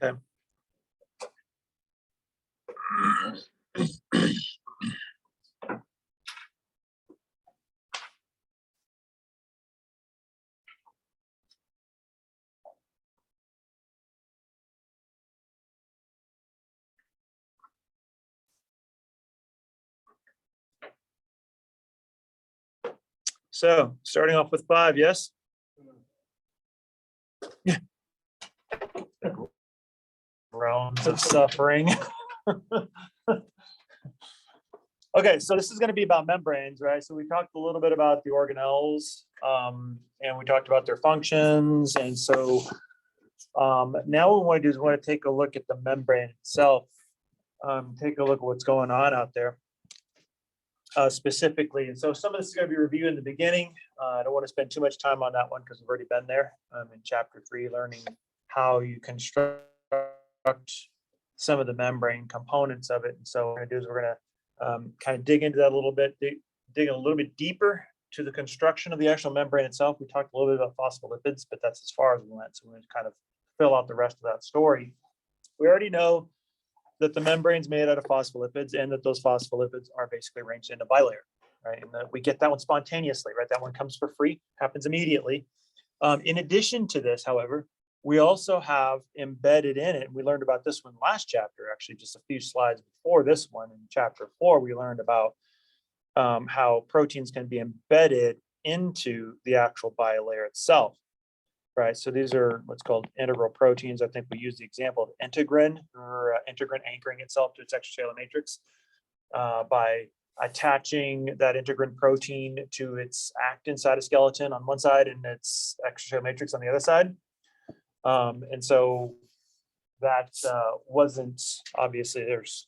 Okay. So starting off with 5, yes? Groans of suffering. Okay, so this is going to be about membranes, right? So we talked a little bit about the organelles, and we talked about their functions. And so now what we want to do is we want to take a look at the membrane itself, take a look at what's going on out there specifically. And so some of this is going to be reviewed in the beginning. I don't want to spend too much time on that one because we've already been there in chapter 3, learning how you construct some of the membrane components of it. And so what we're going to do is we're going to kind of dig into that a little bit, dig a little bit deeper to the construction of the actual membrane itself. We talked a little bit about phospholipids, but that's as far as we went. So we're going to kind of fill out the rest of that story. We already know that the membrane's made out of phospholipids and that those phospholipids are basically arranged in a bilayer, right? And that we get that one spontaneously, right? That one comes for free, happens immediately. In addition to this, however, we also have embedded in it, we learned about this one last chapter, actually just a few slides before this one. In chapter 4, we learned about how proteins can be embedded into the actual bilayer itself, right? So these are what's called integral proteins. I think we use the example of integrin, or integrin anchoring itself to its extracellular matrix by attaching that integrin protein to its actin cytoskeleton on one side and its extracellular matrix on the other side. And so that wasn't, obviously there's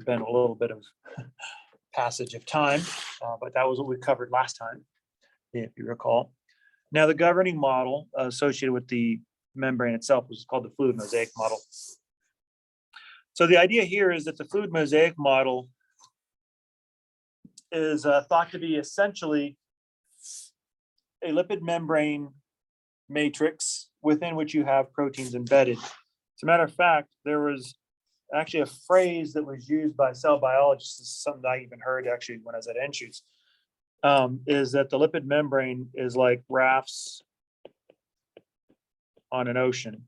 been a little bit of passage of time, but that was what we covered last time, if you recall. Now the governing model associated with the membrane itself was called the fluid mosaic model. So the idea here is that the fluid mosaic model is thought to be essentially a lipid membrane matrix within which you have proteins embedded. As a matter of fact, there was actually a phrase that was used by cell biologists, this is something I even heard actually when I was at Anschutz, is that the lipid membrane is like rafts on an ocean.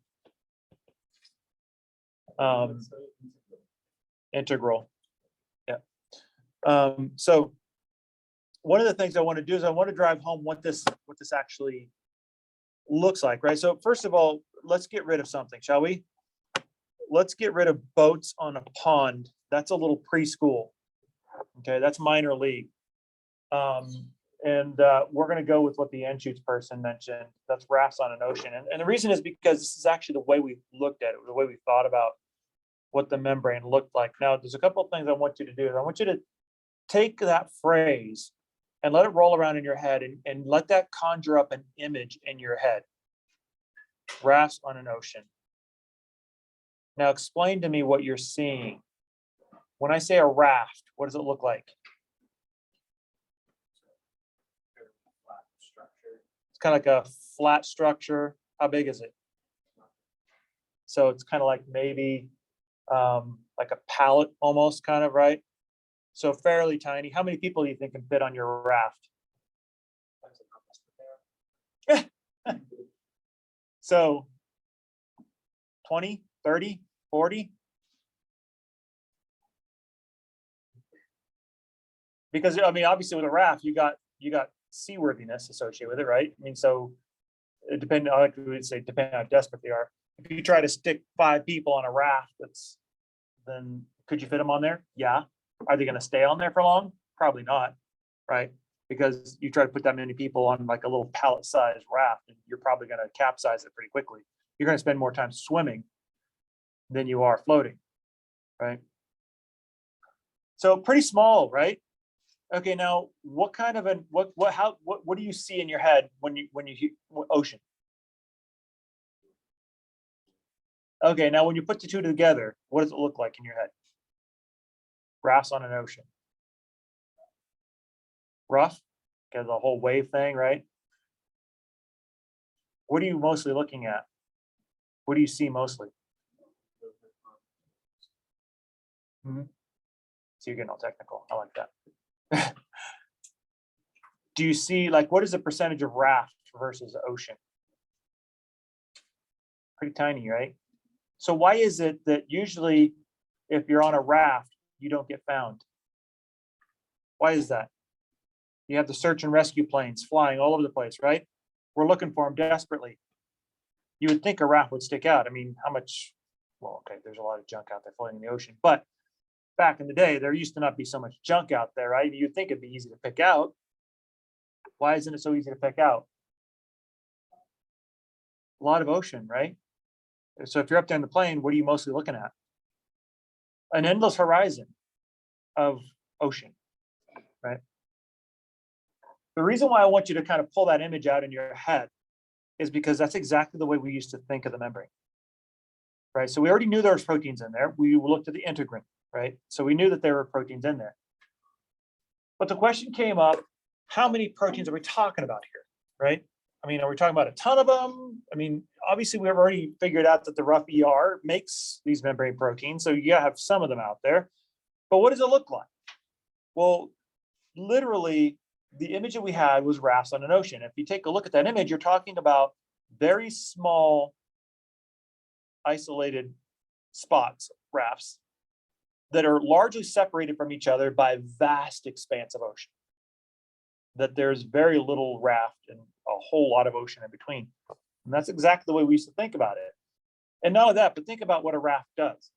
Integral. Yeah. So one of the things I want to do is I want to drive home what this actually looks like, right? So first of all, let's get rid of something, shall we? Let's get rid of boats on a pond. That's a little preschool. Okay, that's minor league. And we're going to go with what the Anschutz person mentioned. That's rafts on an ocean. And the reason is because this is actually the way we looked at it, the way we thought about what the membrane looked like. Now, there's a couple of things I want you to do. I want you to take that phrase and let it roll around in your head and let that conjure up an image in your head. Rafts on an ocean. Now explain to me what you're seeing. When I say a raft, what does it look like? It's kind of like a flat structure. How big is it? So it's kind of like maybe like a pallet almost, kind of, right? So fairly tiny. How many people do you think can fit on your raft? So 20, 30, 40? Because I mean, obviously with a raft, you got seaworthiness associated with it, right? I mean, so it depends, I like to say, depending on how desperate they are. If you try to stick 5 people on a raft, then could you fit them on there? Yeah. Are they going to stay on there for long? Probably not, right? Because you try to put that many people on like a little pallet-sized raft, and you're probably going to capsize it pretty quickly. You're going to spend more time swimming than you are floating, right? So pretty small, right? Okay, now what kind of what do you see in your head when you hear ocean? Okay, now when you put the two together, what does it look like in your head? Rafts on an ocean. Rough, because the whole wave thing, right? What are you mostly looking at? What do you see mostly? So you're getting all technical. I like that. Do you see, like, what is the percentage of raft versus ocean? Pretty tiny, right? So why is it that usually if you're on a raft, you don't get found? Why is that? You have the search and rescue planes flying all over the place, right? We're looking for them desperately. You would think a raft would stick out. I mean, how much? Well, okay, there's a lot of junk out there floating in the ocean, but back in the day, there used to not be so much junk out there, right? You'd think it'd be easy to pick out. Why isn't it so easy to pick out? A lot of ocean, right? So if you're up there in the plane, what are you mostly looking at? An endless horizon of ocean, right? The reason why I want you to kind of pull that image out in your head is because that's exactly the way we used to think of the membrane, right? So we already knew there was proteins in there. We looked at the integrin, right? So we knew that there were proteins in there. But the question came up, how many proteins are we talking about here, right? I mean, are we talking about a ton of them? I mean, obviously we've already figured out that the rough ER makes these membrane proteins, so you have some of them out there. But what does it look like? Well, literally, the image that we had was rafts on an ocean. If you take a look at that image, you're talking about very small, isolated spots, rafts, that are largely separated from each other by a vast expanse of ocean. That there's very little raft and a whole lot of ocean in between. And that's exactly the way we used to think about it. And not only that, but think about what a raft does.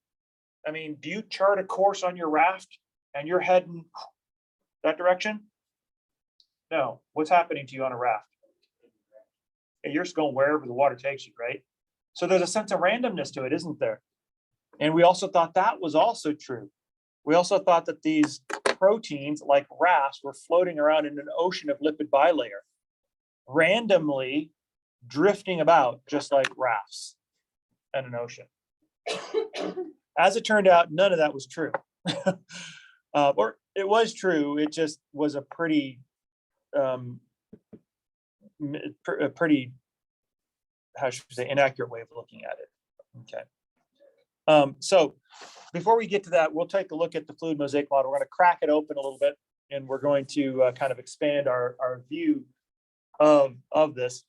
I mean, do you chart a course on your raft and you're heading that direction? No. What's happening to you on a raft? And you're just going wherever the water takes you, right? So there's a sense of randomness to it, isn't there? And we also thought that was also true. We also thought that these proteins, like rafts, were floating around in an ocean of lipid bilayer, randomly drifting about just like rafts in an ocean. As it turned out, none of that was true. Or it was true, it just was a pretty, how should we say, inaccurate way of looking at it. Okay. So before we get to that, we'll take a look at the fluid mosaic model. We're going to crack it open a little bit, and we're going to kind of expand our view of this.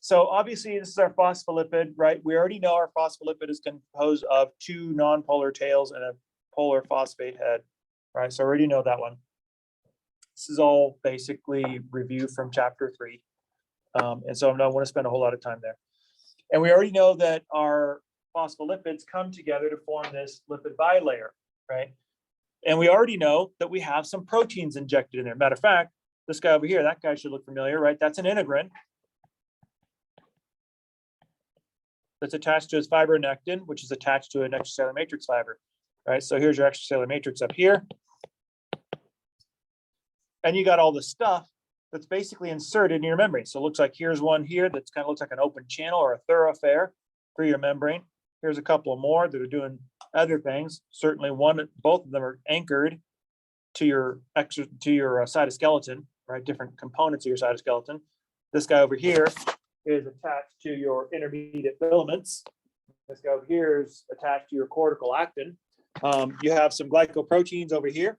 So obviously, this is our phospholipid, right? We already know our phospholipid is composed of two nonpolar tails and a polar phosphate head, right? So I already know that one. This is all basically review from chapter 3. And so I don't want to spend a whole lot of time there. And we already know that our phospholipids come together to form this lipid bilayer, right? And we already know that we have some proteins injected in there. Matter of fact, this guy over here, that guy should look familiar, right? That's an integrin that's attached to his fibronectin, which is attached to an extracellular matrix fiber, right? So here's your extracellular matrix up here. And you got all the stuff that's basically inserted in your membrane. So it looks like here's one here that's kind of looks like an open channel or a thoroughfare for your membrane. Here's a couple of more that are doing other things. Certainly both of them are anchored to your cytoskeleton, right? Different components of your cytoskeleton. This guy over here is attached to your intermediate filaments. This guy over here is attached to your cortical actin. You have some glycoproteins over here,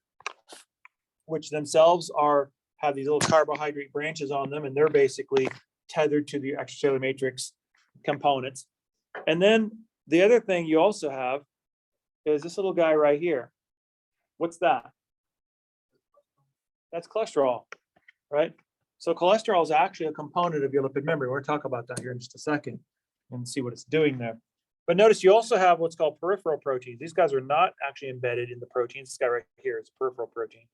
which themselves have these little carbohydrate branches on them, and they're basically tethered to the extracellular matrix components. And then the other thing you also have is this little guy right here. What's that? That's cholesterol, right? So cholesterol is actually a component of your lipid membrane. We're going to talk about that here in just a second and see what it's doing there. But notice you also have what's called peripheral proteins. These guys are not actually embedded in the proteins. This guy right here is peripheral protein.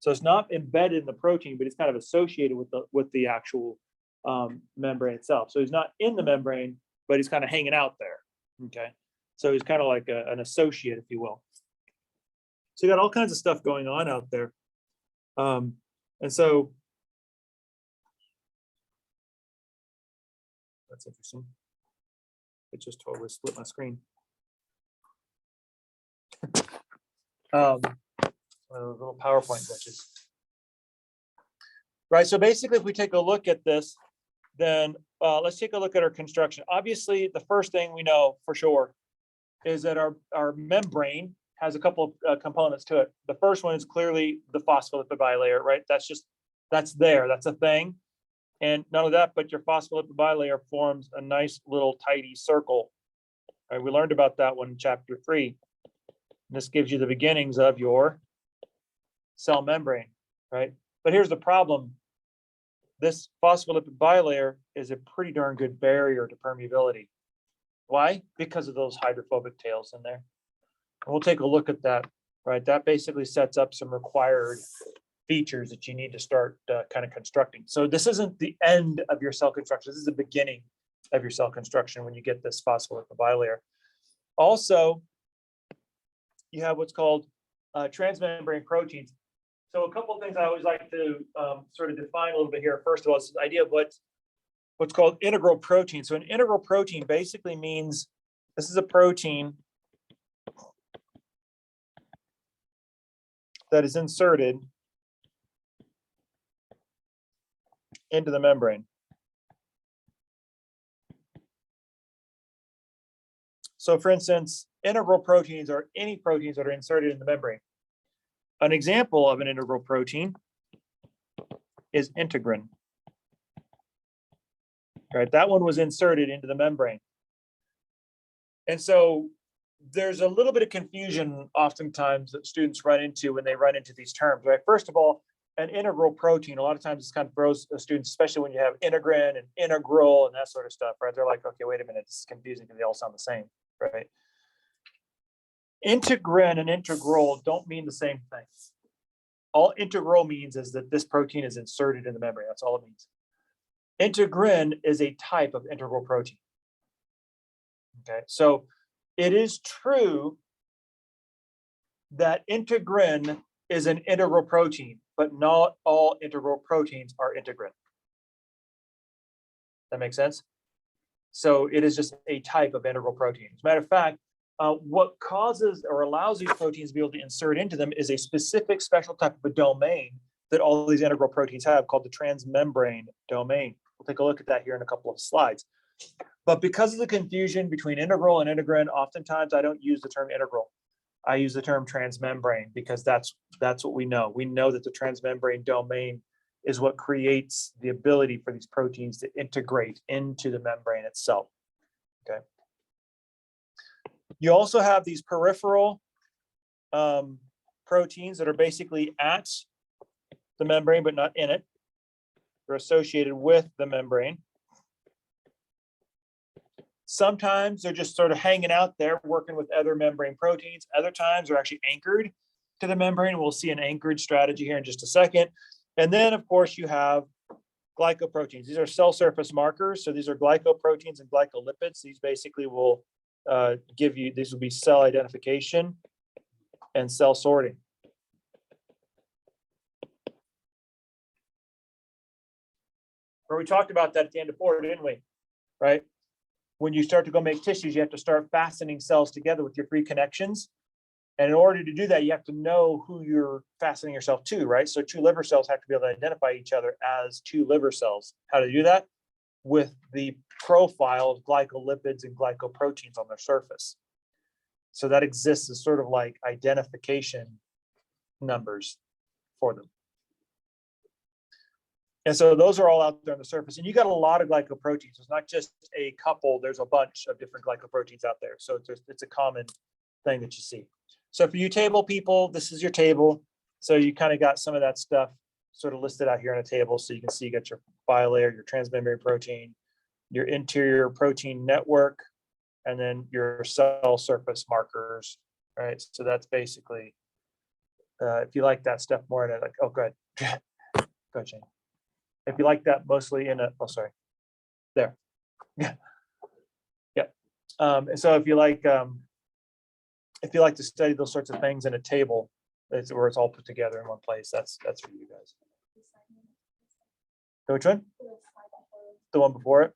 So it's not embedded in the protein, but it's kind of associated with the actual membrane itself. So he's not in the membrane, but he's kind of hanging out there. Okay, so he's kind of like an associate, if you will. So you got all kinds of stuff going on out there, and so that's interesting. It just totally split my screen. Little PowerPoint glitches. Right, so basically if we take a look at this, then let's take a look at our construction. Obviously, the first thing we know for sure is that our membrane has a couple of components to it. The first one is clearly the phospholipid bilayer, right? That's there, that's a thing. And none of that, but your phospholipid bilayer forms a nice little tidy circle. Right? We learned about that one in chapter 3. And this gives you the beginnings of your cell membrane, right? But here's the problem. This phospholipid bilayer is a pretty darn good barrier to permeability. Why? Because of those hydrophobic tails in there. And we'll take a look at that, right? That basically sets up some required features that you need to start kind of constructing. So this isn't the end of your cell construction. This is the beginning of your cell construction when you get this phospholipid bilayer. Also, you have what's called transmembrane proteins. So a couple of things I always like to sort of define a little bit here. First of all, is the idea of what's called integral protein. So an integral protein basically means this is a protein that is inserted into the membrane. So for instance, integral proteins are any proteins that are inserted in the membrane. An example of an integral protein is integrin. Right, that one was inserted into the membrane. And so there's a little bit of confusion oftentimes that students run into when they run into these terms, right? First of all, an integral protein, a lot of times this kind of throws students, especially when you have integrin and integral and that sort of stuff, right? They're like, okay, wait a minute, this is confusing because they all sound the same, right? Integrin and integral don't mean the same thing. All integral means is that this protein is inserted in the membrane. That's all it means. Integrin is a type of integral protein. Okay, so it is true that integrin is an integral protein, but not all integral proteins are integrin. That makes sense? So it is just a type of integral protein. As a matter of fact, what causes or allows these proteins to be able to insert into them is a specific special type of a domain that all these integral proteins have called the transmembrane domain. We'll take a look at that here in a couple of slides. But because of the confusion between integral and integrin, oftentimes I don't use the term integral. I use the term transmembrane because that's what we know. We know that the transmembrane domain is what creates the ability for these proteins to integrate into the membrane itself. Okay. You also have these peripheral proteins that are basically at the membrane but not in it. They're associated with the membrane. Sometimes they're just sort of hanging out there working with other membrane proteins. Other times they're actually anchored to the membrane. We'll see an anchored strategy here in just a second. And then, of course, you have glycoproteins. These are cell surface markers. So these are glycoproteins and glycolipids. These basically will give you, these will be cell identification and cell sorting. Where we talked about that at the end of 4, didn't we? Right? When you start to go make tissues, you have to start fastening cells together with your 3 connections. And in order to do that, you have to know who you're fastening yourself to, right? So 2 liver cells have to be able to identify each other as 2 liver cells. How to do that? With the profile of glycolipids and glycoproteins on their surface. So that exists as sort of like identification numbers for them. And so those are all out there on the surface. And you got a lot of glycoproteins. It's not just a couple, there's a bunch of different glycoproteins out there. So it's a common thing that you see. So for you table people, this is your table. So you kind of got some of that stuff sort of listed out here on a table. So you can see you got your bilayer, your transmembrane protein, your interior protein network, and then your cell surface markers, right? So that's basically, if you like that stuff more, like, oh, good. Go ahead, Shane. If you like that mostly in a, oh, sorry, there. Yeah. Yeah. And so if you like to study those sorts of things in a table, it's where it's all put together in one place. That's for you guys. Which one? The one before it.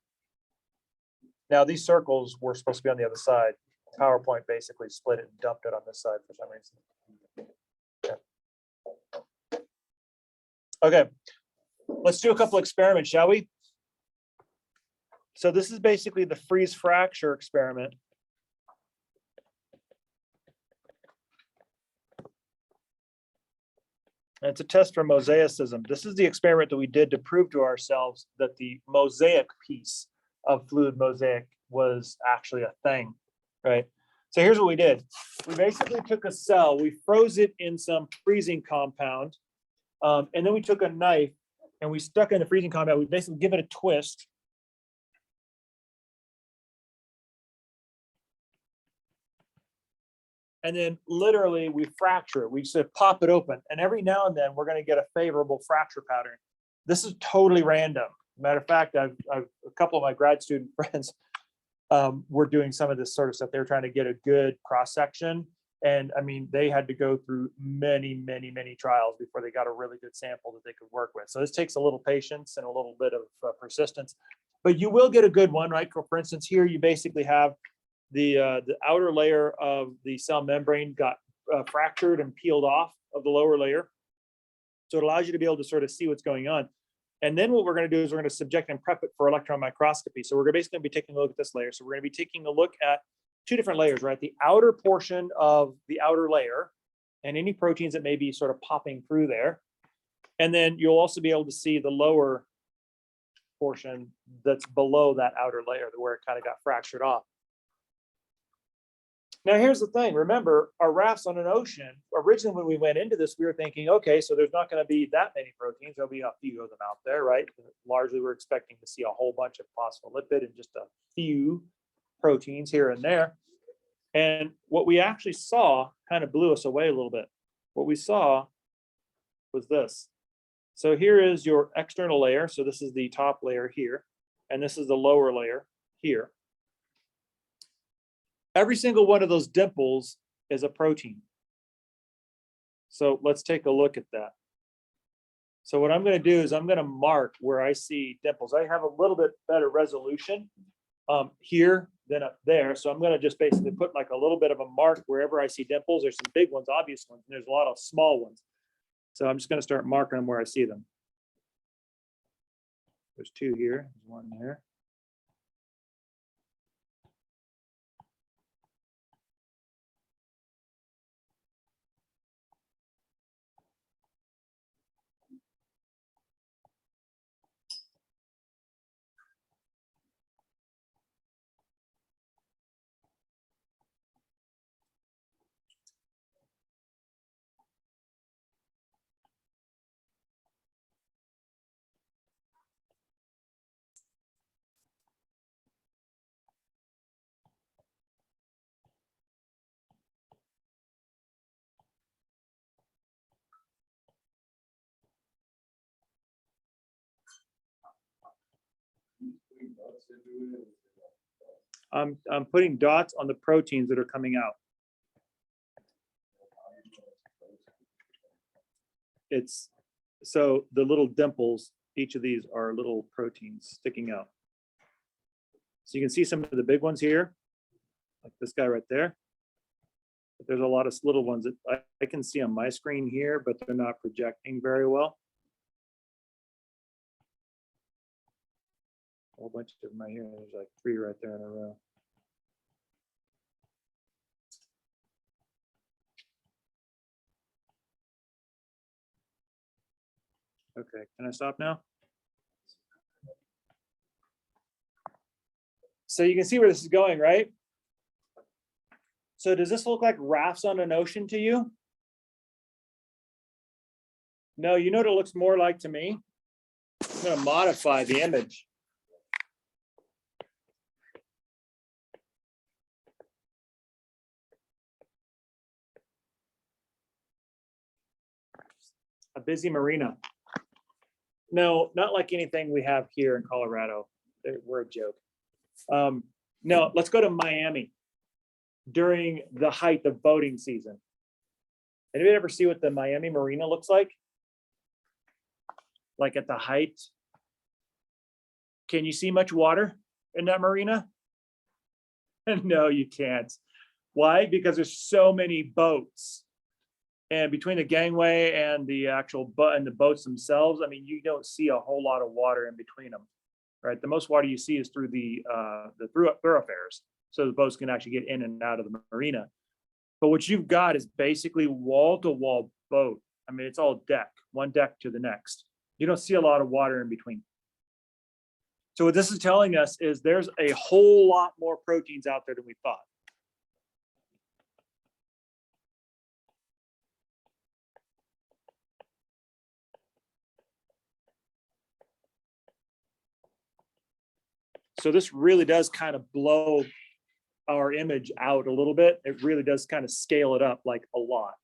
Now these circles were supposed to be on the other side. PowerPoint basically split it and dumped it on this side for some reason. Okay. Okay. Let's do a couple experiments, shall we? So this is basically the freeze fracture experiment. And it's a test for mosaicism. This is the experiment that we did to prove to ourselves that the mosaic piece of fluid mosaic was actually a thing, right? So here's what we did. We basically took a cell, we froze it in some freezing compound, and then we took a knife and we stuck it in the freezing compound. We basically give it a twist. And then literally we fracture it. We just pop it open. And every now and then we're going to get a favorable fracture pattern. This is totally random. Matter of fact, I've a couple of my grad student friends were doing some of this sort of stuff. They were trying to get a good cross section. And I mean, they had to go through many trials before they got a really good sample that they could work with. So this takes a little patience and a little bit of persistence, but you will get a good one, right? For instance, here you basically have the outer layer of the cell membrane got fractured and peeled off of the lower layer. So it allows you to be able to sort of see what's going on. And then what we're going to do is we're going to subject and prep it for electron microscopy. So we're basically going to be taking a look at this layer. So we're going to be taking a look at two different layers, right? The outer portion of the outer layer and any proteins that may be sort of popping through there. And then you'll also be able to see the lower portion that's below that outer layer, where it kind of got fractured off. Now, here's the thing. Remember, our rafts on an ocean, originally when we went into this, we were thinking, okay, so there's not going to be that many proteins. There'll be a few of them out there, right? Largely, we're expecting to see a whole bunch of phospholipid and just a few proteins here and there. And what we actually saw kind of blew us away a little bit. What we saw was this. So here is your external layer. So this is the top layer here, and this is the lower layer here. Every single one of those dimples is a protein. So let's take a look at that. So what I'm going to do is I'm going to mark where I see dimples. I have a little bit better resolution here than up there. So I'm going to just basically put like a little bit of a mark wherever I see dimples. There's some big ones, obvious ones, and there's a lot of small ones. So I'm just going to start marking them where I see them. There's two here, there's one there. I'm putting dots on the proteins that are coming out. It's so the little dimples, each of these are little proteins sticking out. So you can see some of the big ones here, like this guy right there. But there's a lot of little ones that I can see on my screen here, but they're not projecting very well. A whole bunch of them right here. There's like 3 right there in a row. Okay, can I stop now? So you can see where this is going, right? So does this look like rafts on an ocean to you? No, you know what it looks more like to me? I'm going to modify the image. A busy marina. No, not like anything we have here in Colorado. We're a joke. No, let's go to Miami during the height of boating season. Anybody ever see what the Miami Marina looks like? Like at the height? Can you see much water in that marina? No, you can't. Why? Because there's so many boats. And between the gangway and the actual boat and the boats themselves, I mean, you don't see a whole lot of water in between them, right? The most water you see is through the thoroughfares, so the boats can actually get in and out of the marina. But what you've got is basically wall-to-wall boat. I mean, it's all deck, one deck to the next. You don't see a lot of water in between. So what this is telling us is there's a whole lot more proteins out there than we thought. So this really does kind of blow our image out a little bit. It really does kind of scale it up like a lot.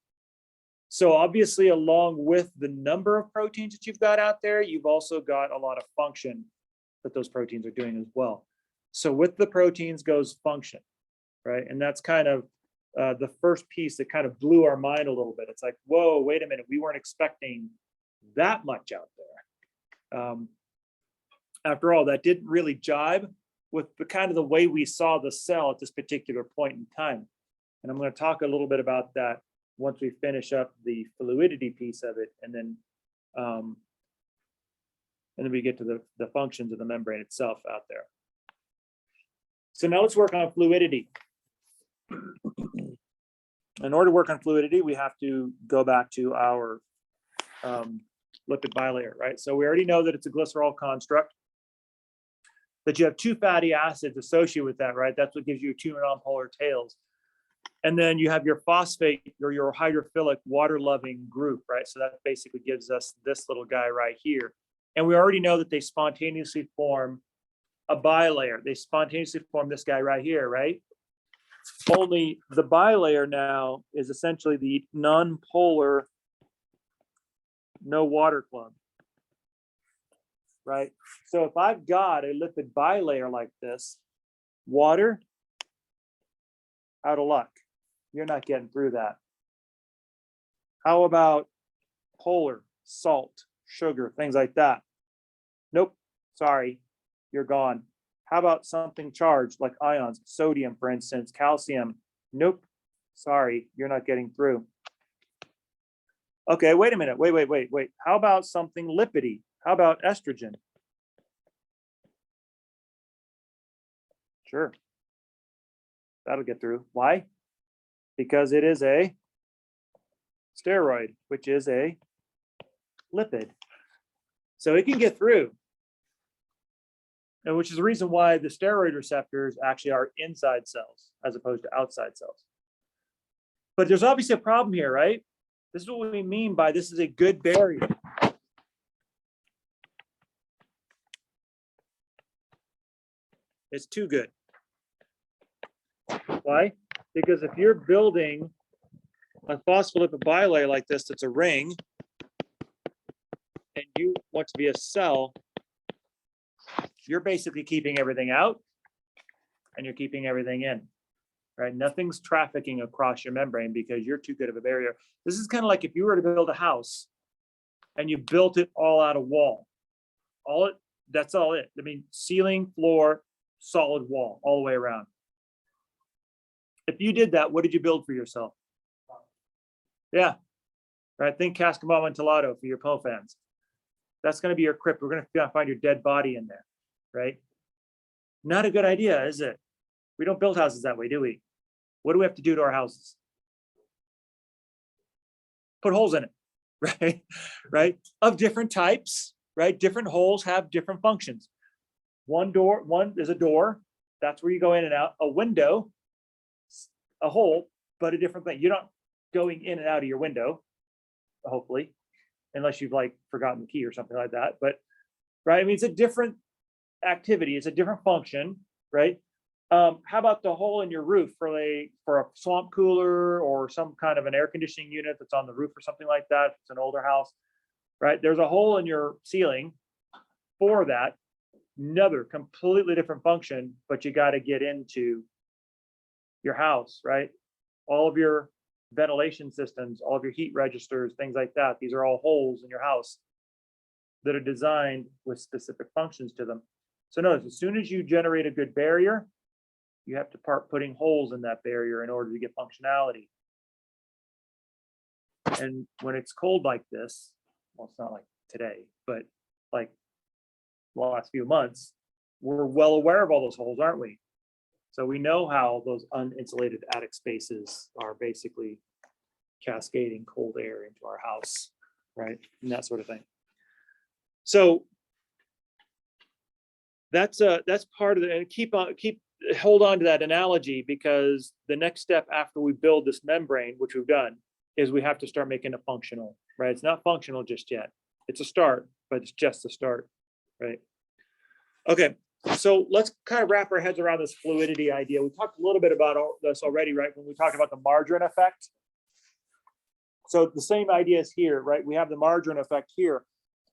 So obviously, along with the number of proteins that you've got out there, you've also got a lot of function that those proteins are doing as well. So with the proteins goes function, right? And that's kind of the first piece that kind of blew our mind a little bit. It's like, whoa, wait a minute, we weren't expecting that much out there. After all, that didn't really jibe with the kind of the way we saw the cell at this particular point in time. And I'm going to talk a little bit about that once we finish up the fluidity piece of it, and then we get to the functions of the membrane itself out there. So now let's work on fluidity. In order to work on fluidity, we have to go back to our lipid bilayer, right? So we already know that it's a glycerol construct, that you have two fatty acids associated with that, right? That's what gives you two nonpolar tails. And then you have your phosphate or your hydrophilic water-loving group, right? So that basically gives us this little guy right here. And we already know that they spontaneously form a bilayer. They spontaneously form this guy right here, right? Only the bilayer now is essentially the nonpolar no water club, right? So if I've got a lipid bilayer like this, water, out of luck. You're not getting through that. How about polar, salt, sugar, things like that? Nope, sorry, you're gone. How about something charged like ions, sodium, for instance, calcium? Nope, sorry, you're not getting through. Okay, wait a minute, wait. How about something lipidy? How about estrogen? Sure, that'll get through. Why? Because it is a steroid, which is a lipid. So it can get through. And which is the reason why the steroid receptors actually are inside cells as opposed to outside cells. But there's obviously a problem here, right? This is what we mean by this is a good barrier. It's too good. Why? Because if you're building a phospholipid bilayer like this, that's a ring, and you want to be a cell, you're basically keeping everything out and you're keeping everything in, right? Nothing's trafficking across your membrane because you're too good of a barrier. This is kind of like if you were to build a house and you built it all out of wall. That's all it. I mean, ceiling, floor, solid wall, all the way around. If you did that, what did you build for yourself? Yeah, right. Think Casca Amontillado for your Poe fans. That's going to be your crypt. We're going to find your dead body in there, right? Not a good idea, is it? We don't build houses that way, do we? What do we have to do to our houses? Put holes in it, right? Right? Of different types, right? Different holes have different functions. One is a door. That's where you go in and out. A window, a hole, but a different thing. You're not going in and out of your window, hopefully, unless you've like forgotten the key or something like that. But right, I mean, it's a different activity. It's a different function, right? How about the hole in your roof for a swamp cooler or some kind of an air conditioning unit that's on the roof or something like that? It's an older house, right? There's a hole in your ceiling for that. Another completely different function, but you got to get into your house, right? All of your ventilation systems, all of your heat registers, things like that. These are all holes in your house that are designed with specific functions to them. So notice, as soon as you generate a good barrier, you have to start putting holes in that barrier in order to get functionality. And when it's cold like this, well, it's not like today, but like the last few months, we're well aware of all those holes, aren't we? So we know how those uninsulated attic spaces are basically cascading cold air into our house. right? And that sort of thing. So that's part of it. And hold on to that analogy, because the next step after we build this membrane, which we've done, is we have to start making it functional, right? It's not functional just yet. It's a start, but it's just a start, right? Okay, so let's kind of wrap our heads around this fluidity idea. We talked a little bit about this already, right? When we talked about the margarine effect. So the same idea is here, right? We have the margarine effect here,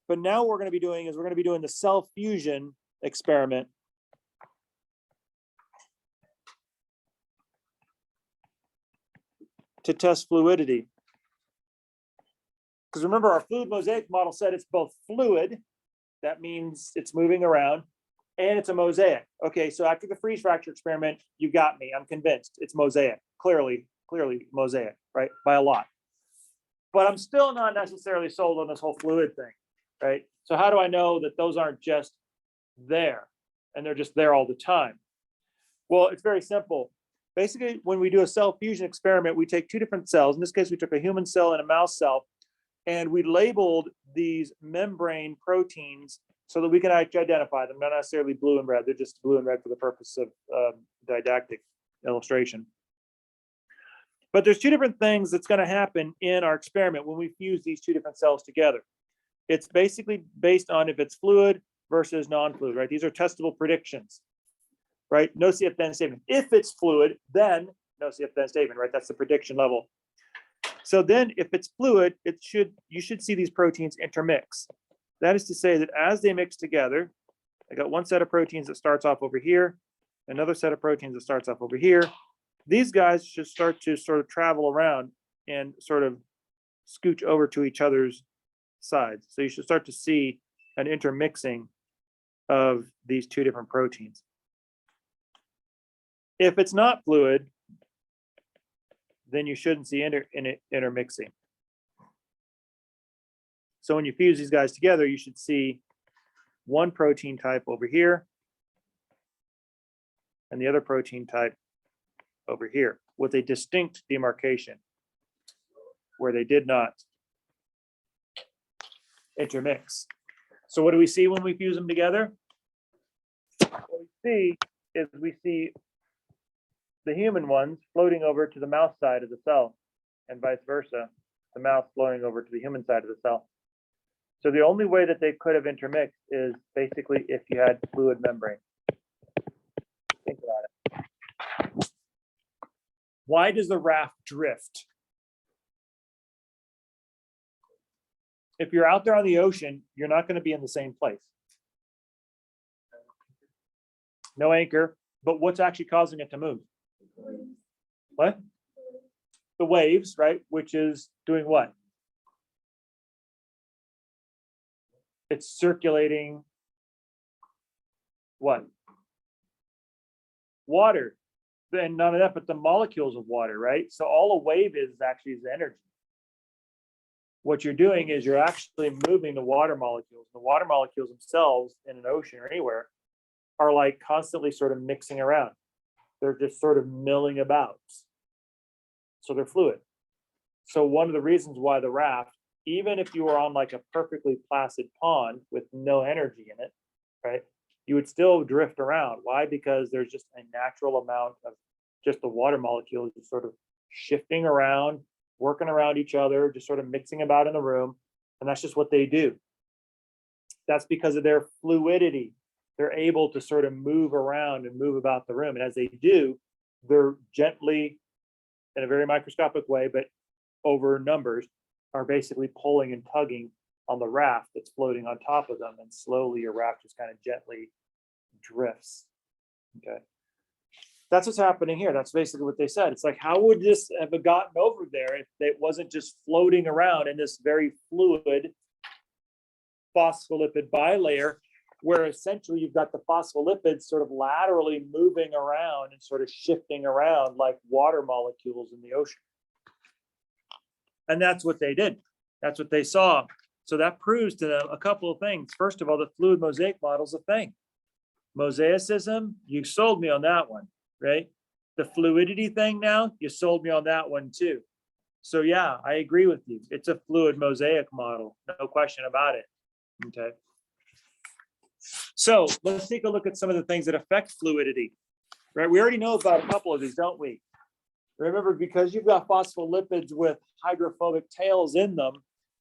but now what we're going to be doing is we're going to be doing the cell fusion experiment. To test fluidity. Because remember, our fluid mosaic model said it's both fluid, that means it's moving around, and it's a mosaic. Okay, so after the freeze fracture experiment, you got me. I'm convinced it's mosaic. Clearly mosaic, right? By a lot. But I'm still not necessarily sold on this whole fluid thing, right? So how do I know that those aren't just there and they're just there all the time? Well, it's very simple. Basically, when we do a cell fusion experiment, we take two different cells. In this case, we took a human cell and a mouse cell, and we labeled these membrane proteins so that we can actually identify them, not necessarily blue and red. They're just blue and red for the purpose of didactic illustration. But there's two different things that's going to happen in our experiment when we fuse these two different cells together. It's basically based on if it's fluid versus non-fluid, right? These are testable predictions, right? No CF then statement. If it's fluid, then no CF then statement, right? That's the prediction level. So then if it's fluid, you should see these proteins intermix. That is to say that as they mix together, I got one set of proteins that starts off over here, another set of proteins that starts off over here. These guys should start to sort of travel around and sort of scooch over to each other's sides. So you should start to see an intermixing of these two different proteins. If it's not fluid, then you shouldn't see intermixing. So when you fuse these guys together, you should see one protein type over here and the other protein type over here with a distinct demarcation where they did not intermix. So what do we see when we fuse them together? What we see is we see the human ones floating over to the mouse side of the cell, and vice versa, the mouse flowing over to the human side of the cell. So the only way that they could have intermixed is basically if you had fluid membrane. Think about it. Why does the raft drift? If you're out there on the ocean, you're not going to be in the same place. No anchor, but what's actually causing it to move? What? The waves, right? Which is doing what? It's circulating what? Water. And none of that, but the molecules of water, right? So all a wave is actually is energy. What you're doing is you're actually moving the water molecules. The water molecules themselves in an ocean or anywhere are like constantly sort of mixing around. They're just sort of milling about. So they're fluid. So one of the reasons why the raft, even if you were on like a perfectly placid pond with no energy in it, right, you would still drift around. Why? Because there's just a natural amount of just the water molecules just sort of shifting around, working around each other, just sort of mixing about in the room. And that's just what they do. That's because of their fluidity. They're able to sort of move around and move about the room. And as they do, they're gently, in a very microscopic way, but over numbers, are basically pulling and tugging on the raft that's floating on top of them. And slowly your raft just kind of gently drifts. Okay. That's what's happening here. That's basically what they said. It's like, how would this have gotten over there if it wasn't just floating around in this very fluid phospholipid bilayer, where essentially you've got the phospholipids sort of laterally moving around and sort of shifting around like water molecules in the ocean. And that's what they did. That's what they saw. So that proves to them a couple of things. First of all, the fluid mosaic model is a thing. Mosaicism, you sold me on that one, right? The fluidity thing now, you sold me on that one too. So yeah, I agree with you. It's a fluid mosaic model, no question about it. Okay. So let's take a look at some of the things that affect fluidity, right? We already know about a couple of these, don't we? Remember, because you've got phospholipids with hydrophobic tails in them,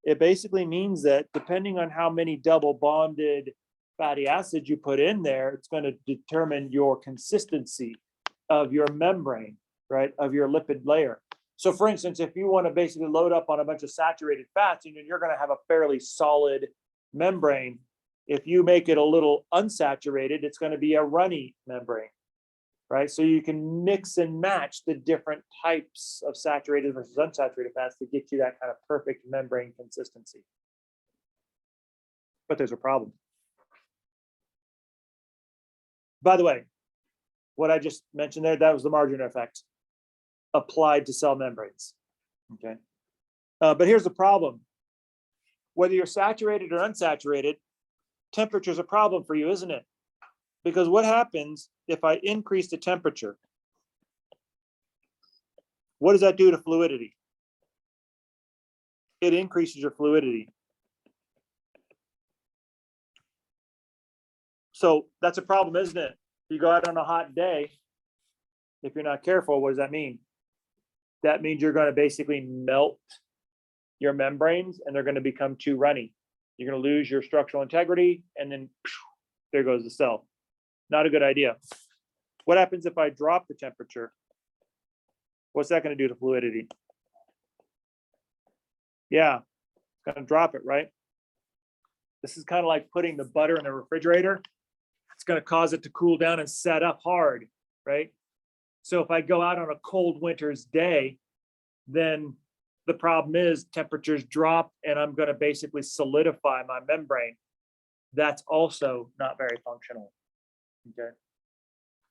it basically means that depending on how many double bonded fatty acids you put in there, it's going to determine your consistency of your membrane, right, of your lipid layer. So for instance, if you want to basically load up on a bunch of saturated fats, you're going to have a fairly solid membrane. If you make it a little unsaturated, it's going to be a runny membrane, right? So you can mix and match the different types of saturated versus unsaturated fats to get you that kind of perfect membrane consistency. But there's a problem. By the way, what I just mentioned there, that was the margin effect applied to cell membranes. Okay. But here's the problem. Whether you're saturated or unsaturated, temperature is a problem for you, isn't it? Because what happens if I increase the temperature? What does that do to fluidity? It increases your fluidity. So that's a problem, isn't it? You go out on a hot day, if you're not careful, what does that mean? That means you're going to basically melt your membranes and they're going to become too runny. You're going to lose your structural integrity and then there goes the cell. Not a good idea. What happens if I drop the temperature? What's that going to do to fluidity? Yeah, it's going to drop it, right? This is kind of like putting the butter in the refrigerator. It's going to cause it to cool down and set up hard, right? So if I go out on a cold winter's day, then the problem is temperatures drop and I'm going to basically solidify my membrane. That's also not very functional. Okay.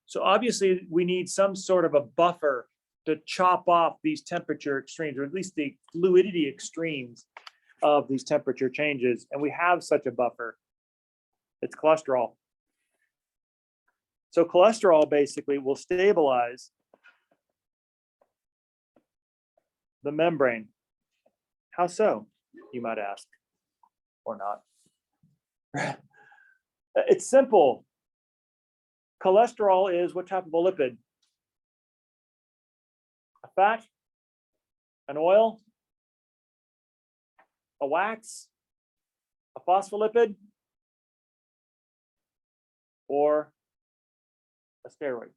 So obviously we need some sort of a buffer to chop off these temperature extremes, or at least the fluidity extremes of these temperature changes. And we have such a buffer. It's cholesterol. So cholesterol basically will stabilize the membrane. How so, you might ask, or not? It's simple. Cholesterol is what type of a lipid? A fat, an oil, a wax, a phospholipid, or a steroid?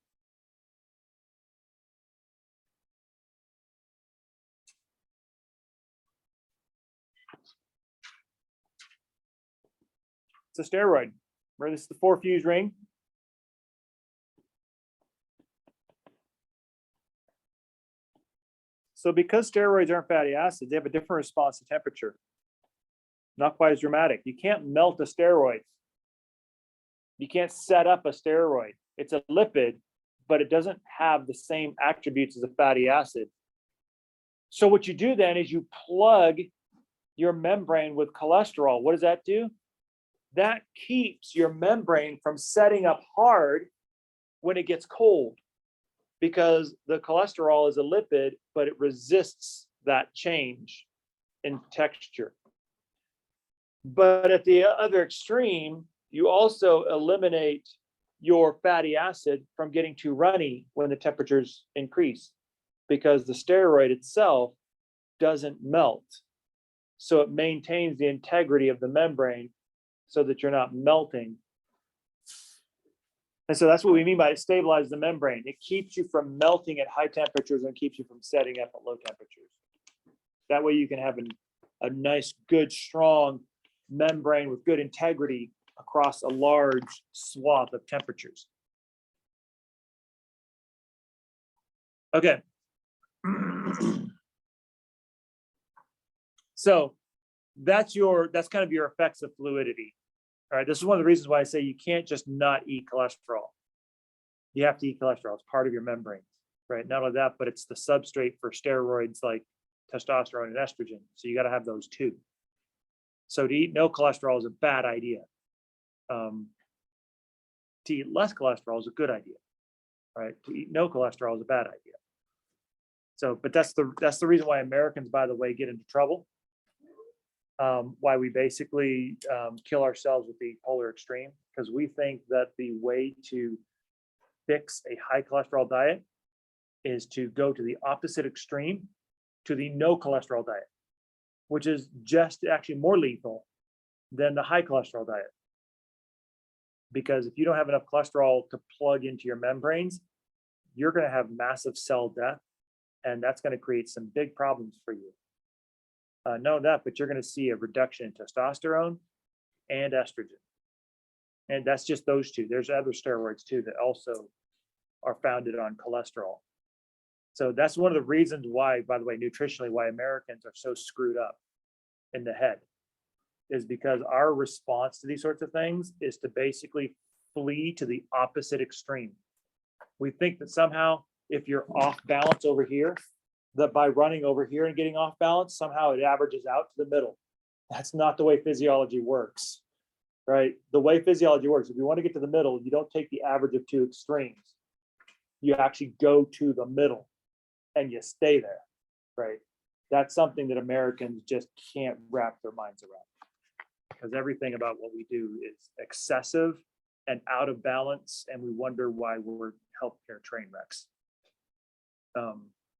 It's a steroid. Remember, this is the 4-fuse ring. So because steroids aren't fatty acids, they have a different response to temperature. Not quite as dramatic. You can't melt a steroid. You can't set up a steroid. It's a lipid, but it doesn't have the same attributes as a fatty acid. So what you do then is you plug your membrane with cholesterol. What does that do? That keeps your membrane from setting up hard when it gets cold, because the cholesterol is a lipid, but it resists that change in texture. But at the other extreme, you also eliminate your fatty acid from getting too runny when the temperatures increase, because the steroid itself doesn't melt. So it maintains the integrity of the membrane so that you're not melting. And so that's what we mean by it stabilizes the membrane. It keeps you from melting at high temperatures and keeps you from setting up at low temperatures. That way you can have a nice, good, strong membrane with good integrity across a large swath of temperatures. Okay. So that's kind of your effects of fluidity. All right, this is one of the reasons why I say you can't just not eat cholesterol. You have to eat cholesterol. It's part of your membrane, right? Not only that, but it's the substrate for steroids like testosterone and estrogen. So you got to have those too. So to eat no cholesterol is a bad idea. To eat less cholesterol is a good idea, right? To eat no cholesterol is a bad idea. So, but that's the reason why Americans, by the way, get into trouble. Why we basically kill ourselves with the polar extreme, because we think that the way to fix a high cholesterol diet is to go to the opposite extreme, to the no cholesterol diet, which is just actually more lethal than the high cholesterol diet. Because if you don't have enough cholesterol to plug into your membranes, you're going to have massive cell death, and that's going to create some big problems for you. Know that, but you're going to see a reduction in testosterone and estrogen. And that's just those two. There's other steroids too that also are founded on cholesterol. So that's one of the reasons why, by the way, nutritionally, why Americans are so screwed up in the head, is because our response to these sorts of things is to basically flee to the opposite extreme. We think that somehow if you're off balance over here, that by running over here and getting off balance, somehow it averages out to the middle. That's not the way physiology works, right? The way physiology works, if you want to get to the middle, you don't take the average of two extremes. You actually go to the middle and you stay there, right? That's something that Americans just can't wrap their minds around, because everything about what we do is excessive and out of balance, and we wonder why we're healthcare train wrecks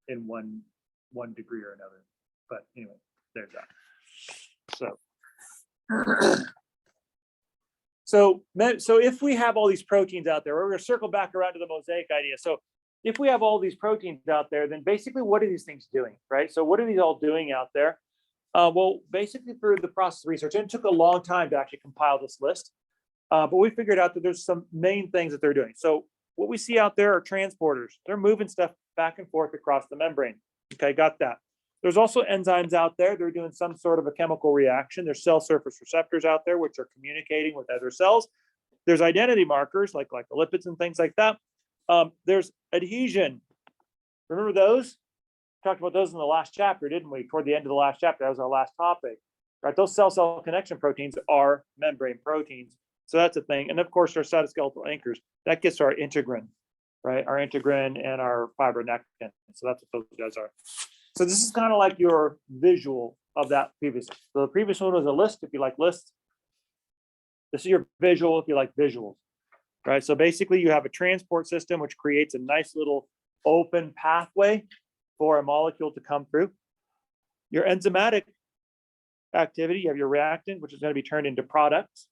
in one degree or another. But anyway, there's that. So if we have all these proteins out there, we're going to circle back around to the mosaic idea. So if we have all these proteins out there, then basically what are these things doing, right? So what are these all doing out there? Well, basically through the process of research, and it took a long time to actually compile this list, but we figured out that there's some main things that they're doing. So what we see out there are transporters. They're moving stuff back and forth across the membrane. Okay, got that. There's also enzymes out there. They're doing some sort of a chemical reaction. There's cell surface receptors out there, which are communicating with other cells. There's identity markers like the lipids and things like that. There's adhesion. Remember those? We talked about those in the last chapter, didn't we? Toward the end of the last chapter, that was our last topic. Right? Those cell-cell connection proteins are membrane proteins. So that's a thing. And of course, our cytoskeletal anchors. That gets to our integrin, right? Our integrin and our fibronectin. So that's what those guys are. So this is kind of like your visual of that previous. So the previous one was a list, if you like lists. This is your visual if you like visuals, right? So basically you have a transport system which creates a nice little open pathway for a molecule to come through. Your enzymatic activity, you have your reactant, which is going to be turned into products.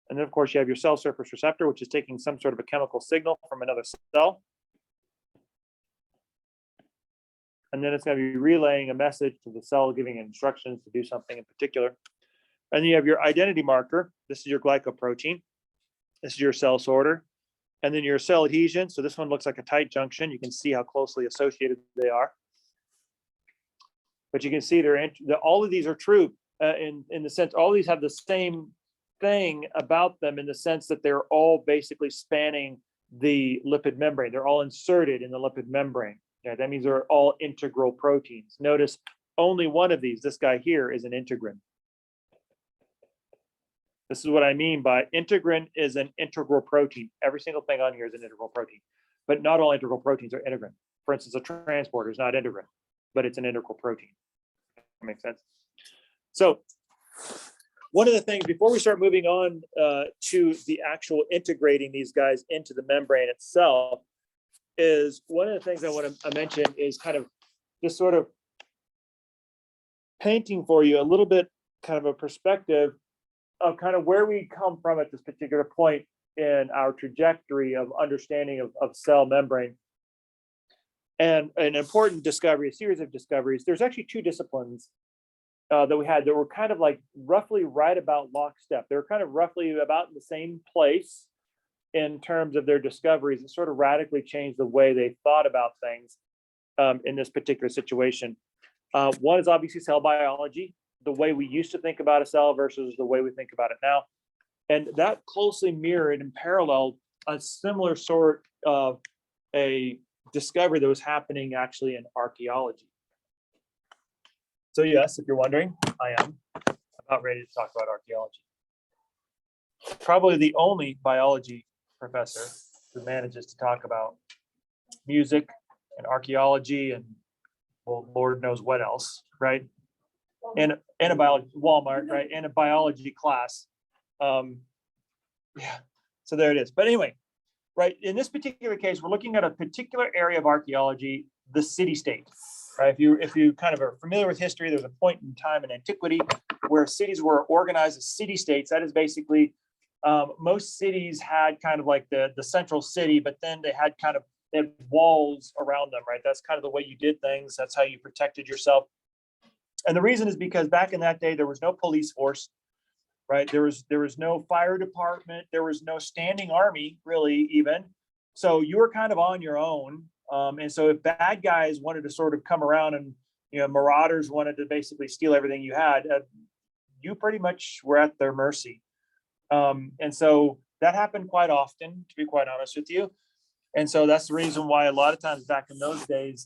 And then of course you have your cell surface receptor, which is taking some sort of a chemical signal from another cell. And then it's going to be relaying a message to the cell, giving it instructions to do something in particular. And then you have your identity marker. This is your glycoprotein. This is your cell sorter. And then your cell adhesion. So this one looks like a tight junction. You can see how closely associated they are. But you can see all of these are true in the sense, all of these have the same thing about them in the sense that they're all basically spanning the lipid membrane. They're all inserted in the lipid membrane. Yeah, that means they're all integral proteins. Notice only one of these, this guy here, is an integrin. This is what I mean by integrin is an integral protein. Every single thing on here is an integral protein, but not all integral proteins are integrin. For instance, a transporter is not integrin, but it's an integral protein. That makes sense. So one of the things, before we start moving on to the actual integrating these guys into the membrane itself, is one of the things I want to mention is kind of just sort of painting for you a little bit kind of a perspective of kind of where we come from at this particular point in our trajectory of understanding of cell membrane. And an important discovery, a series of discoveries, there's actually two disciplines that we had that were kind of like roughly right about lockstep. They were kind of roughly about in the same place in terms of their discoveries. It sort of radically changed the way they thought about things in this particular situation. One is obviously cell biology, the way we used to think about a cell versus the way we think about it now. And that closely mirrored and paralleled a similar sort of a discovery that was happening actually in archaeology. So yes, if you're wondering, I am about ready to talk about archaeology. Probably the only biology professor who manages to talk about music and archaeology, and well, Lord knows what else, right? And a biology, Walmart, right? And a biology class. Yeah, so there it is. But anyway, right, in this particular case, we're looking at a particular area of archaeology, the city-state, right? If you kind of are familiar with history, there's a point in time in antiquity where cities were organized as city-states. That is basically, most cities had kind of like the central city, but then they had walls around them, right? That's kind of the way you did things. That's how you protected yourself. And the reason is because back in that day, there was no police force, right? There was no fire department. There was no standing army, really, even. So you were kind of on your own. And so if bad guys wanted to sort of come around and, marauders wanted to basically steal everything you had, you pretty much were at their mercy. And so that happened quite often, to be quite honest with you. And so that's the reason why a lot of times back in those days,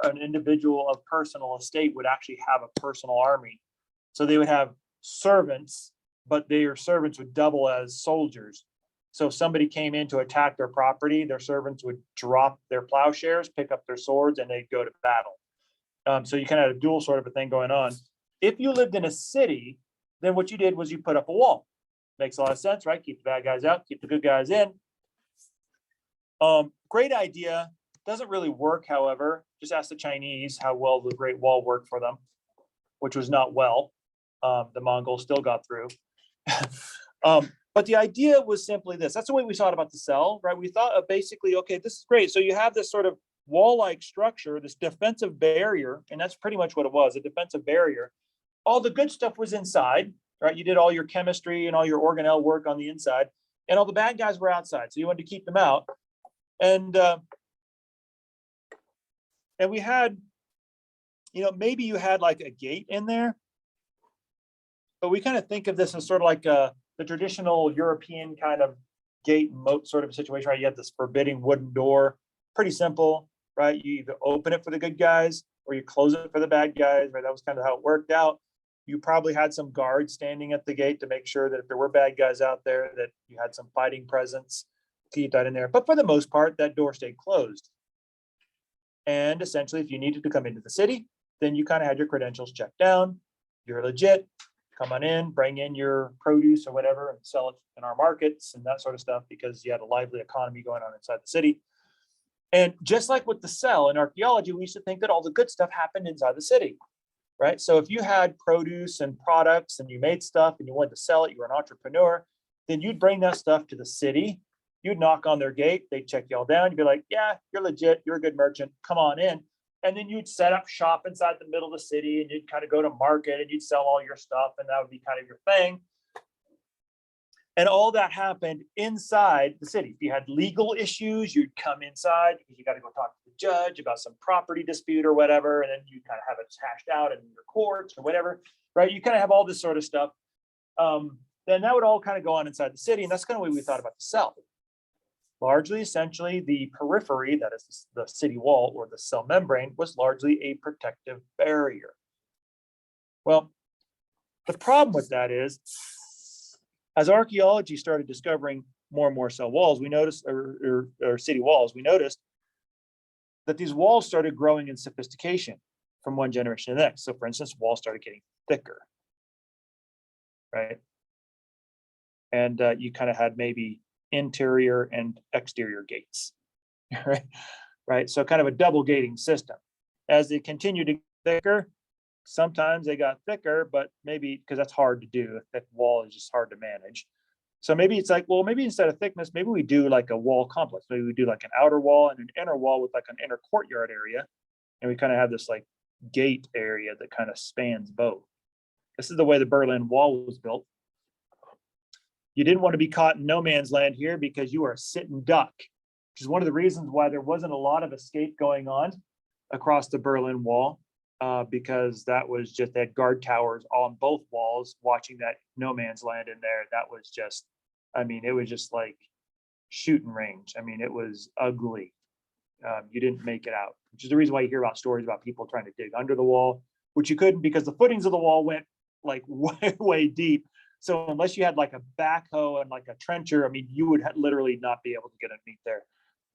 an individual of personal estate would actually have a personal army. So they would have servants, but their servants would double as soldiers. So if somebody came in to attack their property, their servants would drop their plowshares, pick up their swords, and they'd go to battle. So you kind of had a dual sort of a thing going on. If you lived in a city, then what you did was you put up a wall. Makes a lot of sense, right? Keep the bad guys out, keep the good guys in. Great idea. Doesn't really work, however. Just ask the Chinese how well the Great Wall worked for them, which was not well. The Mongols still got through. But the idea was simply this. That's the way we thought about the cell, right? We thought of basically, okay, this is great. So you have this sort of wall-like structure, this defensive barrier, and that's pretty much what it was, a defensive barrier. All the good stuff was inside, right? You did all your chemistry and all your organelle work on the inside, and all the bad guys were outside. So you wanted to keep them out. And we had, maybe you had like a gate in there, but we kind of think of this as sort of like the traditional European kind of gate and moat sort of situation, right? You have this forbidding wooden door, pretty simple, right? You either open it for the good guys or you close it for the bad guys, right? That was kind of how it worked out. You probably had some guards standing at the gate to make sure that if there were bad guys out there, that you had some fighting presence. Keep that in there. But for the most part, that door stayed closed. And essentially, if you needed to come into the city, then you kind of had your credentials checked down. You're legit. Come on in, bring in your produce or whatever and sell it in our markets and that sort of stuff, because you had a lively economy going on inside the city. And just like with the cell in archaeology, we used to think that all the good stuff happened inside the city, right? So if you had produce and products and you made stuff and you wanted to sell it, you were an entrepreneur, then you'd bring that stuff to the city. You'd knock on their gate, they'd check y'all down. You'd be like, yeah, you're legit, you're a good merchant, come on in. And then you'd set up shop inside the middle of the city and you'd kind of go to market and you'd sell all your stuff, and that would be kind of your thing. And all that happened inside the city. If you had legal issues, you'd come inside because you got to go talk to the judge about some property dispute or whatever, and then you kind of have it hashed out in your courts or whatever, right? You kind of have all this sort of stuff. Then that would all kind of go on inside the city, and that's kind of the way we thought about the cell. Largely, essentially, the periphery, that is the city wall or the cell membrane, was largely a protective barrier. Well, the problem with that is, as archaeology started discovering more and more cell walls, we noticed, or city walls, we noticed that these walls started growing in sophistication from one generation to the next. So, for instance, walls started getting thicker, right? And you kind of had maybe interior and exterior gates, right? So kind of a double gating system. As they continued to get thicker, sometimes they got thicker, but maybe because that's hard to do. A thick wall is just hard to manage. So maybe it's like, well, maybe instead of thickness, maybe we do like a wall complex. Maybe we do like an outer wall and an inner wall with like an inner courtyard area. And we kind of have this like gate area that kind of spans both. This is the way the Berlin Wall was built. You didn't want to be caught in no man's land here because you were a sitting duck, which is one of the reasons why there wasn't a lot of escape going on across the Berlin Wall, because that was just that guard towers on both walls watching that no man's land in there. That was just, I mean, it was just like shooting range. I mean, it was ugly. You didn't make it out, which is the reason why you hear about stories about people trying to dig under the wall, which you couldn't because the footings of the wall went like way, way deep. So unless you had like a backhoe and like a trencher, I mean, you would literally not be able to get underneath there.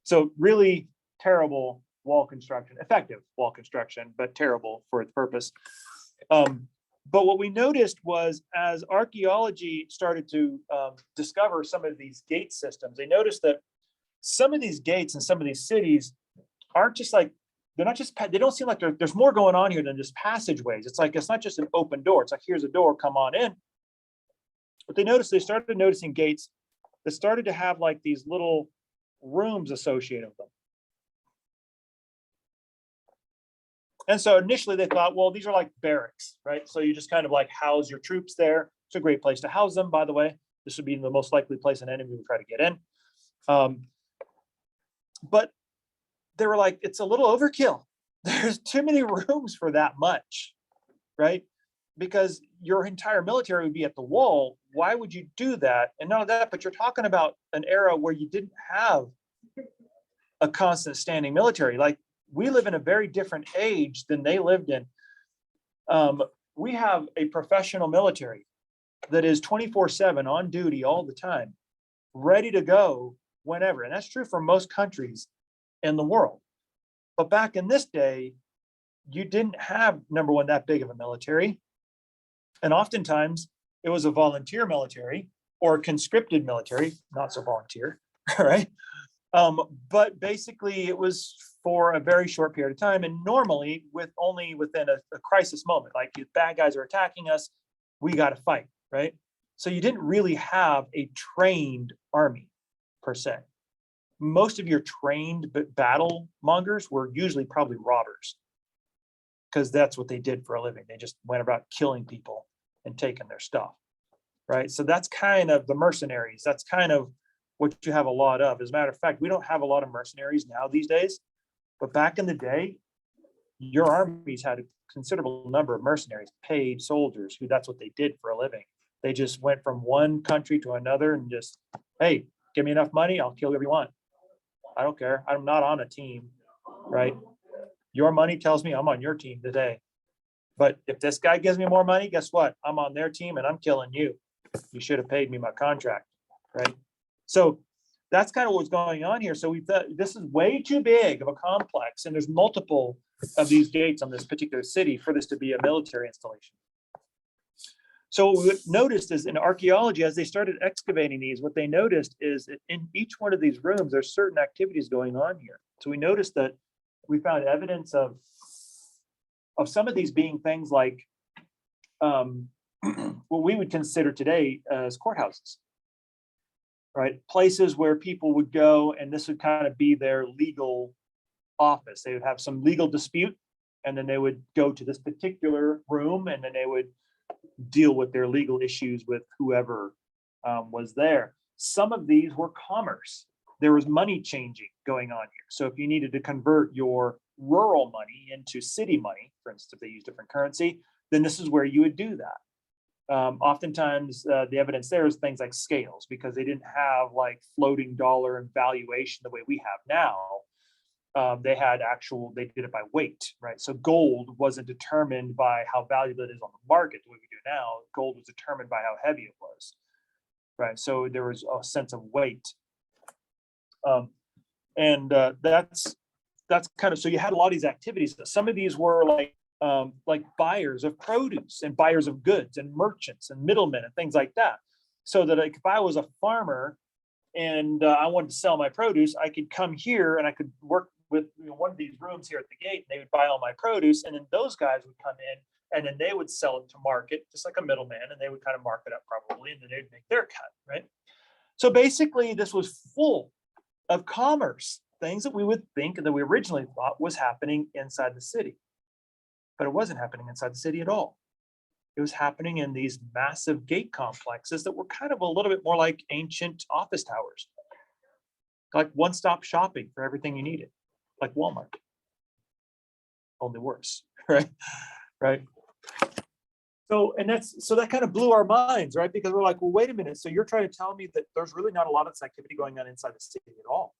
So really terrible wall construction, effective wall construction, but terrible for its purpose. But what we noticed was as archaeology started to discover some of these gate systems, they noticed that some of these gates in some of these cities aren't just like, they're not just, they don't seem like there's more going on here than just passageways. It's like, it's not just an open door. It's like, here's a door, come on in. But they started noticing gates that started to have like these little rooms associated with them. And so initially they thought, well, these are like barracks, right? So you just kind of like house your troops there. It's a great place to house them, by the way. This would be the most likely place an enemy would try to get in. But they were like, it's a little overkill. There's too many rooms for that much, right? Because your entire military would be at the wall. Why would you do that? And not only that, but you're talking about an era where you didn't have a constant standing military. Like, we live in a very different age than they lived in. We have a professional military that is 24/7 on duty all the time, ready to go whenever. And that's true for most countries in the world. But back in this day, you didn't have, number one, that big of a military. And oftentimes it was a volunteer military or a conscripted military, not so volunteer, right? But basically it was for a very short period of time, and normally only within a crisis moment, like if bad guys are attacking us, we got to fight, right? So you didn't really have a trained army per se. Most of your trained battle mongers were usually probably robbers, because that's what they did for a living. They just went about killing people and taking their stuff, right? So that's kind of the mercenaries. That's kind of what you have a lot of. As a matter of fact, we don't have a lot of mercenaries now these days, but back in the day, your armies had a considerable number of mercenaries, paid soldiers, who that's what they did for a living. They just went from one country to another and just, hey, give me enough money, I'll kill whoever you want. I don't care. I'm not on a team, right? Your money tells me I'm on your team today. But if this guy gives me more money, guess what? I'm on their team and I'm killing you. You should have paid me my contract, right? So that's kind of what's going on here. So we thought this is way too big of a complex, and there's multiple of these gates on this particular city for this to be a military installation. So what we noticed is in archaeology, as they started excavating these, what they noticed is that in each one of these rooms, there's certain activities going on here. So we noticed that we found evidence of some of these being things like what we would consider today as courthouses, right? Places where people would go, and this would kind of be their legal office. They would have some legal dispute, and then they would go to this particular room, and then they would deal with their legal issues with whoever was there. Some of these were commerce. There was money changing going on here. So if you needed to convert your rural money into city money, for instance, if they use different currency, then this is where you would do that. Oftentimes the evidence there is things like scales, because they didn't have like floating dollar and valuation the way we have now. They did it by weight, right? So gold wasn't determined by how valuable it is on the market the way we do now. Gold was determined by how heavy it was, right? So there was a sense of weight. That's kind of, so you had a lot of these activities. Some of these were like buyers of produce and buyers of goods and merchants and middlemen and things like that. So that like, if I was a farmer and I wanted to sell my produce, I could come here and I could work with one of these rooms here at the gate, and they would buy all my produce, and then those guys would come in and then they would sell it to market, just like a middleman, and they would kind of mark it up probably, and then they'd make their cut, right? So basically this was full of commerce, things that we would think and that we originally thought was happening inside the city. But it wasn't happening inside the city at all. It was happening in these massive gate complexes that were kind of a little bit more like ancient office towers, like one-stop shopping for everything you needed, like Walmart, only worse, right? Right. So that kind of blew our minds, right? Because we're like, well, wait a minute. So you're trying to tell me that there's really not a lot of this activity going on inside the city at all.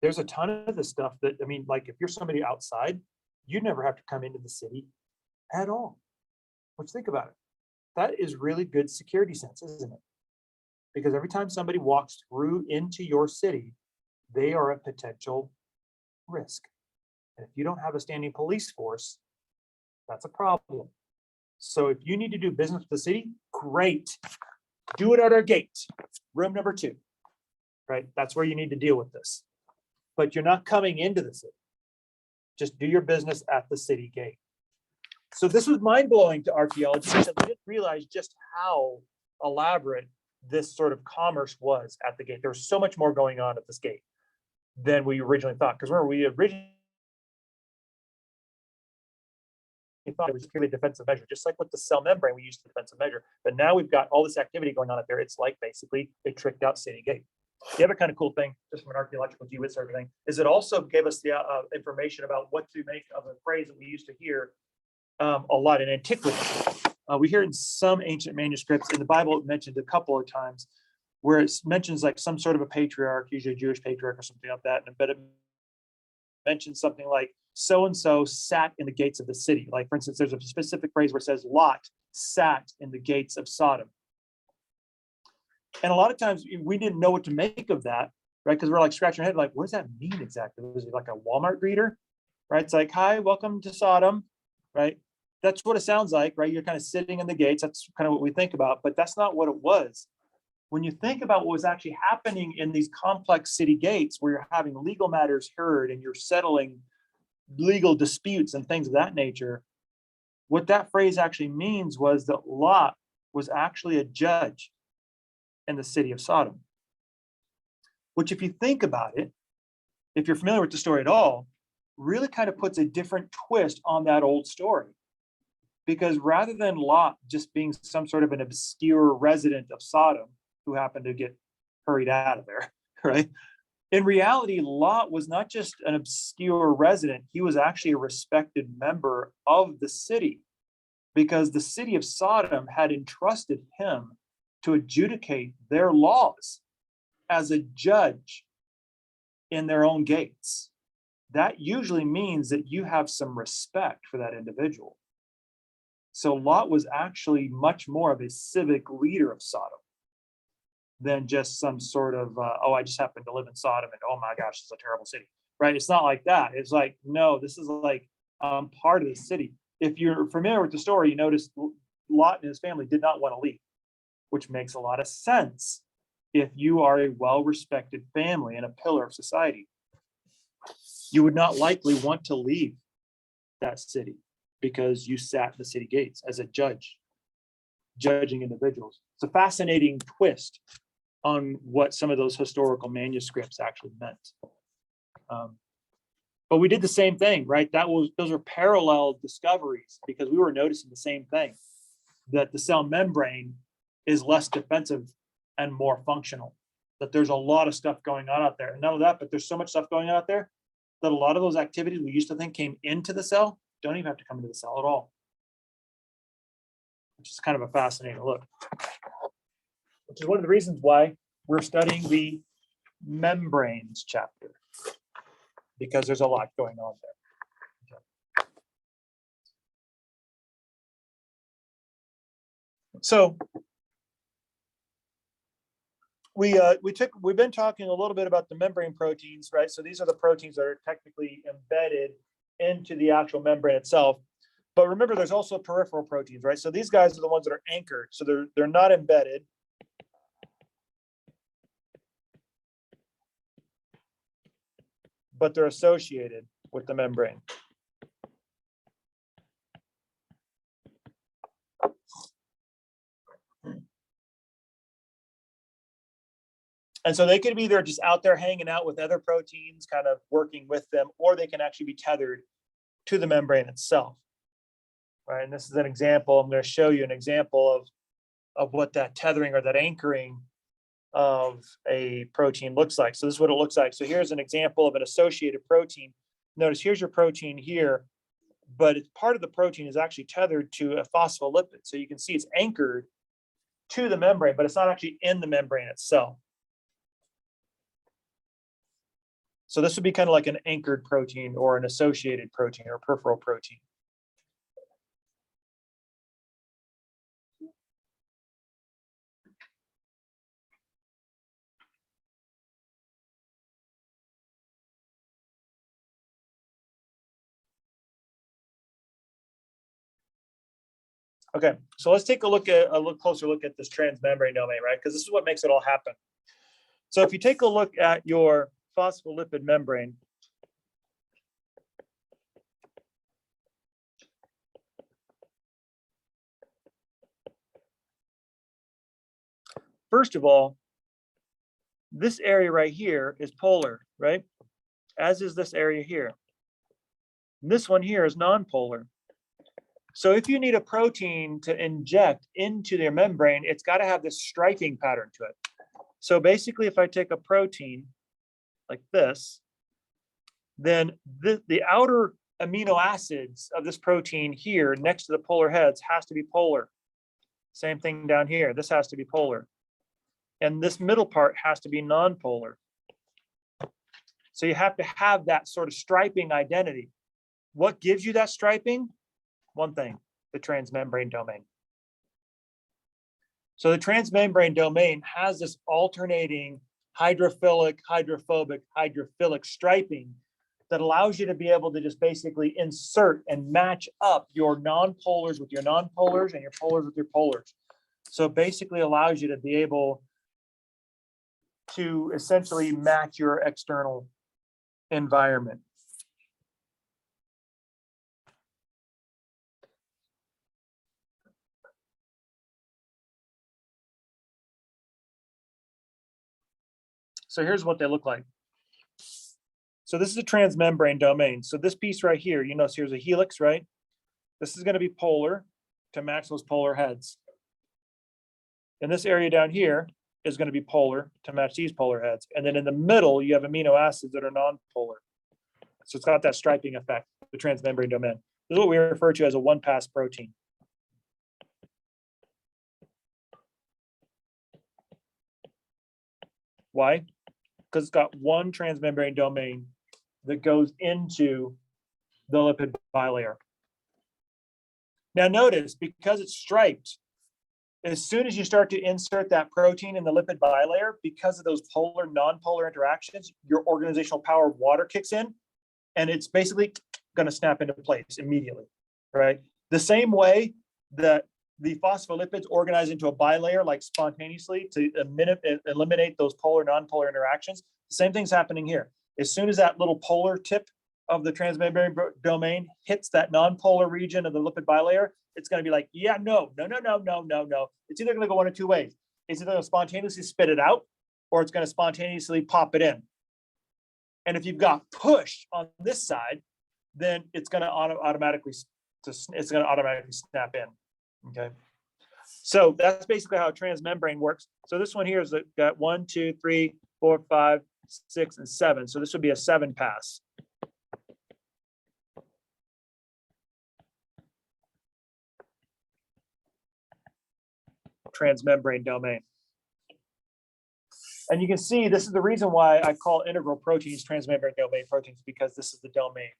There's a ton of this stuff that, I mean, like if you're somebody outside, you'd never have to come into the city at all. Which, think about it. That is really good security sense, isn't it? Because every time somebody walks through into your city, they are a potential risk. And if you don't have a standing police force, that's a problem. So if you need to do business with the city, great. Do it at our gate, room number 2, right? That's where you need to deal with this. But you're not coming into the city. Just do your business at the city gate. So this was mind-blowing to archaeologists because we didn't realize just how elaborate this sort of commerce was at the gate. There was so much more going on at this gate than we originally thought. Because remember, we originally thought it was purely a defensive measure, just like with the cell membrane, we used the defensive measure. But now we've got all this activity going on up there. It's like basically a tricked out city gate. The other kind of cool thing, just from an archaeological geo sort of thing, is it also gave us the information about what to make of a phrase that we used to hear a lot in antiquity. We hear in some ancient manuscripts in the Bible, it mentioned a couple of times where it mentions like some sort of a patriarch, usually a Jewish patriarch or something like that. But it mentions something like so-and-so sat in the gates of the city. Like, for instance, there's a specific phrase where it says Lot sat in the gates of Sodom. And a lot of times we didn't know what to make of that, right? Because we're like scratching our head, like, what does that mean exactly? Was it like a Walmart greeter, right? It's like, hi, welcome to Sodom, right? That's what it sounds like, right? You're kind of sitting in the gates. That's kind of what we think about, but that's not what it was. When you think about what was actually happening in these complex city gates where you're having legal matters heard and you're settling legal disputes and things of that nature, what that phrase actually means was that Lot was actually a judge in the city of Sodom. Which, if you think about it, if you're familiar with the story at all, really kind of puts a different twist on that old story. Because rather than Lot just being some sort of an obscure resident of Sodom who happened to get hurried out of there, right? In reality, Lot was not just an obscure resident, he was actually a respected member of the city, because the city of Sodom had entrusted him to adjudicate their laws as a judge in their own gates. That usually means that you have some respect for that individual. So Lot was actually much more of a civic leader of Sodom than just some sort of, oh, I just happen to live in Sodom and oh my gosh, it's a terrible city, right? It's not like that. It's like, no, this is like part of the city. If you're familiar with the story, you notice Lot and his family did not want to leave, which makes a lot of sense if you are a well-respected family and a pillar of society. You would not likely want to leave that city because you sat in the city gates as a judge, judging individuals. It's a fascinating twist on what some of those historical manuscripts actually meant. But we did the same thing, right? Those were parallel discoveries because we were noticing the same thing, that the cell membrane is less defensive and more functional, that there's a lot of stuff going on out there. And none of that, but there's so much stuff going on out there that a lot of those activities we used to think came into the cell don't even have to come into the cell at all, which is kind of a fascinating look. Which is one of the reasons why we're studying the membranes chapter, because there's a lot going on there. Okay. So we've been talking a little bit about the membrane proteins, right? So these are the proteins that are technically embedded into the actual membrane itself. But remember, there's also peripheral proteins, right? So these guys are the ones that are anchored. So they're not embedded. But they're associated with the membrane. And so they could be either just out there hanging out with other proteins, kind of working with them, or they can actually be tethered to the membrane itself. Right, and this is an example. I'm going to show you an example of what that tethering or that anchoring of a protein looks like. So this is what it looks like. So here's an example of an associated protein. Notice here's your protein here, but it's part of the protein is actually tethered to a phospholipid. So you can see it's anchored to the membrane, but it's not actually in the membrane itself. So this would be kind of like an anchored protein or an associated protein or peripheral protein. Okay, so let's take a closer look at this transmembrane domain, right? Because this is what makes it all happen. So if you take a look at your phospholipid membrane, first of all, this area right here is polar, right? As is this area here. And this one here is nonpolar. So if you need a protein to inject into their membrane, it's got to have this striping pattern to it. So basically, if I take a protein like this, then the outer amino acids of this protein here next to the polar heads has to be polar. Same thing down here. This has to be polar. And this middle part has to be nonpolar. So you have to have that sort of striping identity. What gives you that striping? One thing, the transmembrane domain. So the transmembrane domain has this alternating hydrophilic, hydrophobic, hydrophilic striping that allows you to be able to just basically insert and match up your nonpolars with your nonpolars and your polars with your polars. So it basically allows you to be able to essentially match your external environment. So here's what they look like. So this is a transmembrane domain. So this piece right here, you notice here's a helix, right? This is going to be polar to match those polar heads. And this area down here is going to be polar to match these polar heads. And then in the middle, you have amino acids that are non-polar. So it's got that striping effect, the transmembrane domain. This is what we refer to as a one-pass protein. Why? Because it's got one transmembrane domain that goes into the lipid bilayer. Now notice, because it's striped, as soon as you start to insert that protein in the lipid bilayer, because of those polar, non-polar interactions, your organizational power of water kicks in, and it's basically going to snap into place immediately, right? The same way that the phospholipids organize into a bilayer, like spontaneously to eliminate those polar, non-polar interactions, the same thing's happening here. As soon as that little polar tip of the transmembrane domain hits that non-polar region of the lipid bilayer, it's going to be like, yeah, no. It's either going to go one of two ways. It's either going to spontaneously spit it out, or it's going to spontaneously pop it in. And if you've got push on this side, then it's going to automatically snap in. Okay. So that's basically how a transmembrane works. So this one here is got 1, 2, 3, 4, 5, 6, and 7. So this would be a 7-pass. Transmembrane domain. And you can see this is the reason why I call integral proteins transmembrane domain proteins, because this is the domain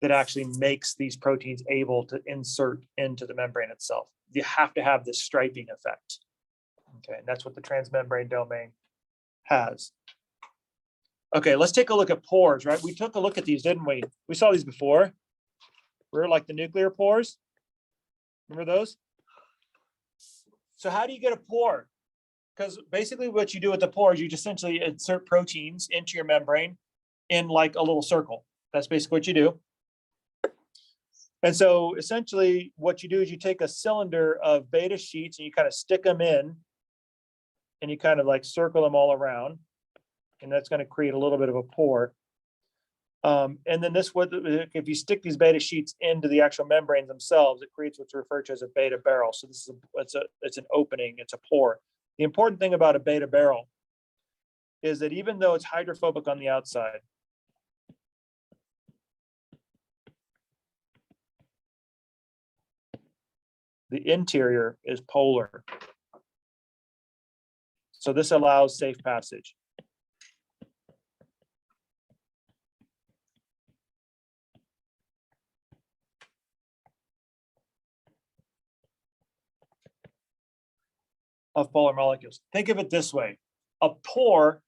that actually makes these proteins able to insert into the membrane itself. You have to have this striping effect. Okay, and that's what the transmembrane domain has. Okay, let's take a look at pores, right? We took a look at these, didn't we? We saw these before. We're like the nuclear pores. Remember those? So how do you get a pore? Because basically what you do with the pore is you just essentially insert proteins into your membrane in like a little circle. That's basically what you do. And so essentially what you do is you take a cylinder of beta sheets and you kind of stick them in and you kind of like circle them all around. And that's going to create a little bit of a pore. And then if you stick these beta sheets into the actual membranes themselves, it creates what's referred to as a beta barrel. So this is it's an opening, it's a pore. The important thing about a beta barrel is that even though it's hydrophobic on the outside, the interior is polar. So this allows safe passage. Of polar molecules. Think of it this way. A pore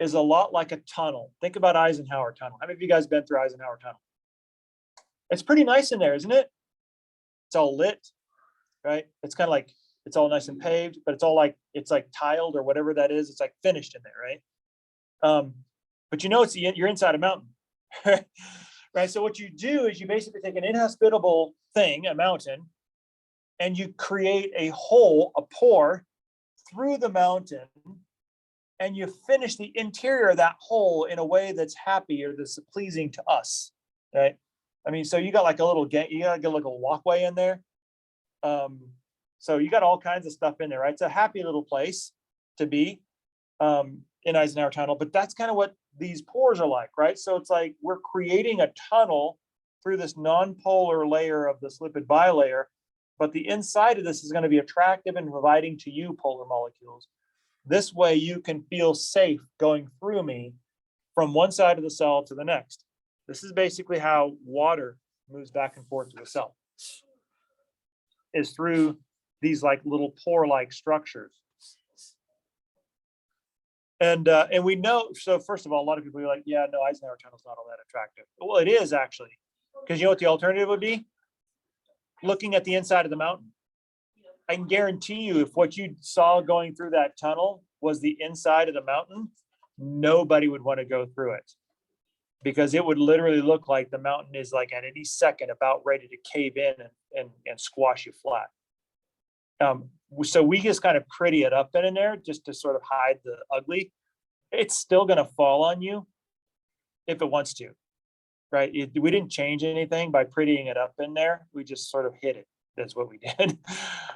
is a lot like a tunnel. Think about Eisenhower Tunnel. How many of you guys been through Eisenhower Tunnel? It's pretty nice in there, isn't it? It's all lit. right? It's kind of like, it's all nice and paved, but it's all like, it's like tiled or whatever that is. It's like finished in there, right? But it's you're inside a mountain, right? So what you do is you basically take an inhospitable thing, a mountain, and you create a hole, a pore through the mountain, and you finish the interior of that hole in a way that's happy or that's pleasing to us, right? I mean, so you got like a little you got like a walkway in there. So you got all kinds of stuff in there, right? It's a happy little place to be in Eisenhower Tunnel, but that's kind of what these pores are like, right? So it's like we're creating a tunnel through this non-polar layer of this lipid bilayer, but the inside of this is going to be attractive and providing to you polar molecules. This way you can feel safe going through me from one side of the cell to the next. This is basically how water moves back and forth to the cell, is through these like little pore-like structures. And we know, so first of all, a lot of people are like, yeah, no, Eisenhower Tunnel's not all that attractive. Well, it is actually, because you know what the alternative would be? Looking at the inside of the mountain. I can guarantee you, if what you saw going through that tunnel was the inside of the mountain, nobody would want to go through it, because it would literally look like the mountain is like at any second about ready to cave in and squash you flat. So we just kind of pretty it up in there just to sort of hide the ugly. It's still going to fall on you if it wants to, right? We didn't change anything by prettying it up in there. We just sort of hid it. That's what we did.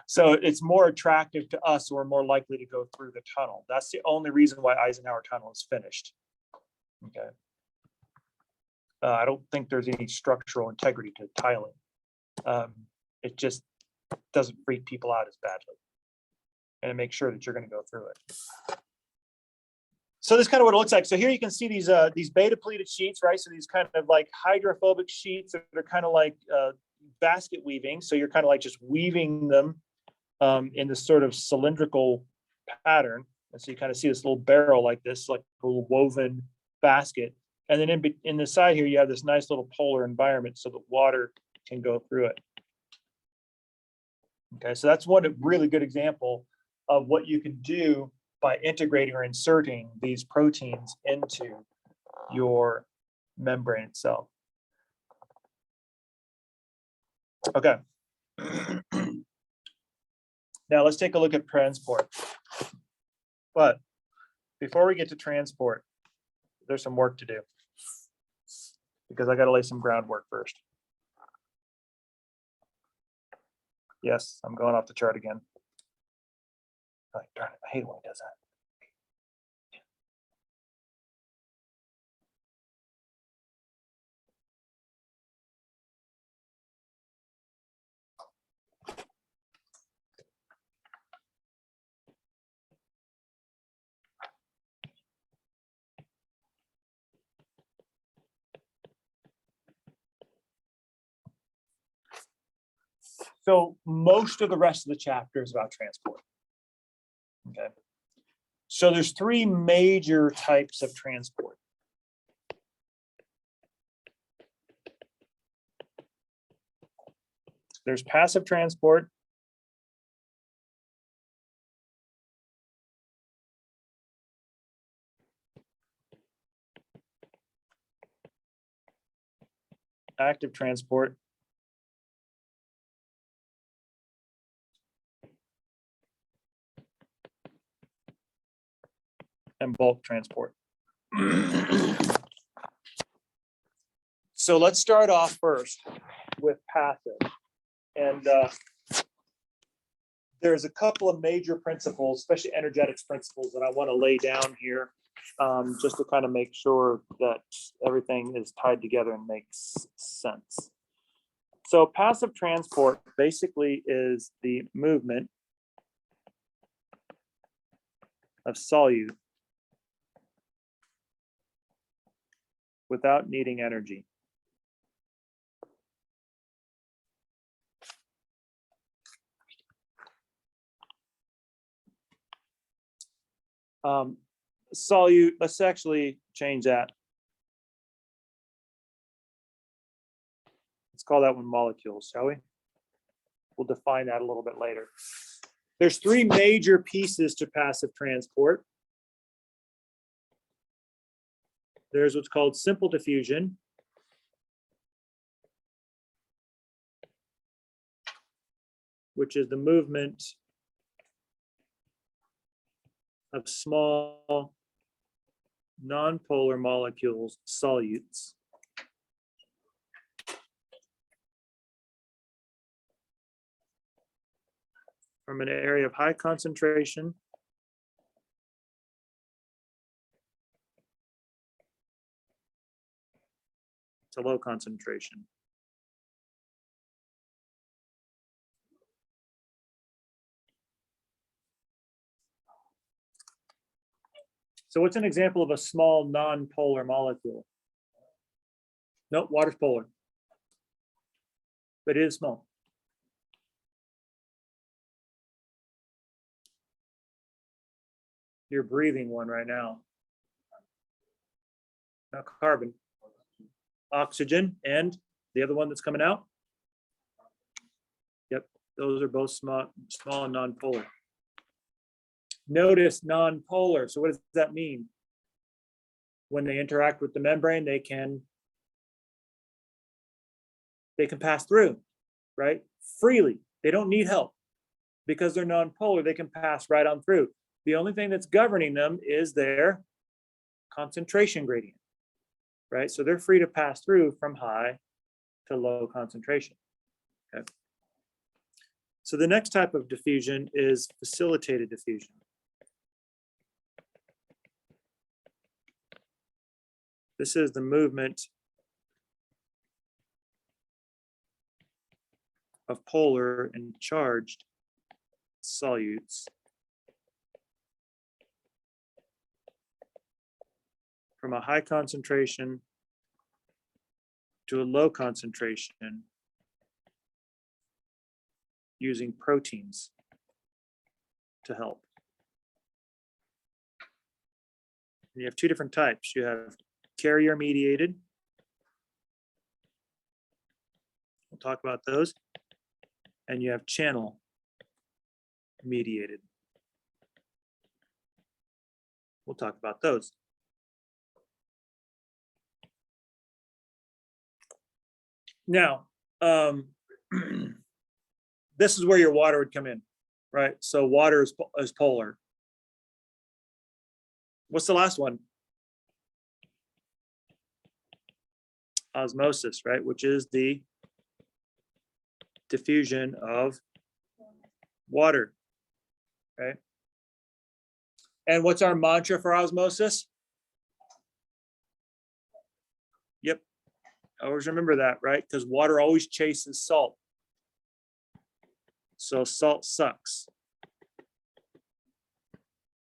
So it's more attractive to us. We're more likely to go through the tunnel. That's the only reason why Eisenhower Tunnel is finished. Okay. I don't think there's any structural integrity to tiling. It just doesn't freak people out as badly, and it makes sure that you're going to go through it. So this is kind of what it looks like. So here you can see these beta pleated sheets, right? So these kind of like hydrophobic sheets that are kind of like basket weaving. So you're kind of like just weaving them in this sort of cylindrical pattern. And so you kind of see this little barrel like this, like a little woven basket. And then in the side here, you have this nice little polar environment so that water can go through it. Okay, so that's one really good example of what you can do by integrating or inserting these proteins into your membrane itself. Okay. Now let's take a look at transport. But before we get to transport, there's some work to do, because I got to lay some groundwork first. Yes, I'm going off the chart again. Oh, darn it, I hate when he does that. So most of the rest of the chapter is about transport. Okay. So there's three major types of transport. There's passive transport, active transport, and bulk transport. So let's start off first with passive. And there's a couple of major principles, especially energetics principles, that I want to lay down here, just to kind of make sure that everything is tied together and makes sense. So passive transport basically is the movement of solute without needing energy. Solute, let's actually change that. Let's call that one molecules, shall we? We'll define that a little bit later. There's three major pieces to passive transport. There's what's called simple diffusion, which is the movement of small nonpolar molecules, solutes, from an area of high concentration to low concentration. So what's an example of a small non-polar molecule? Nope, water's polar, but it is small. You're breathing one right now. Not carbon. Oxygen, and the other one that's coming out? Yep, those are both small and non-polar. Notice non-polar. So what does that mean? When they interact with the membrane, they can pass through, right? Freely. They don't need help. Because they're non-polar, they can pass right on through. The only thing that's governing them is their concentration gradient, right? So they're free to pass through from high to low concentration. Okay. So the next type of diffusion is facilitated diffusion. This is the movement of polar and charged solutes from a high concentration to a low concentration using proteins to help. And you have two different types. You have carrier mediated. We'll talk about those. And you have channel mediated. We'll talk about those. Now, this is where your water would come in, right? So water is polar. What's the last one? Osmosis, right? Which is the diffusion of water, right? And what's our mantra for osmosis? Yep, always remember that, right? Because water always chases salt. So salt sucks.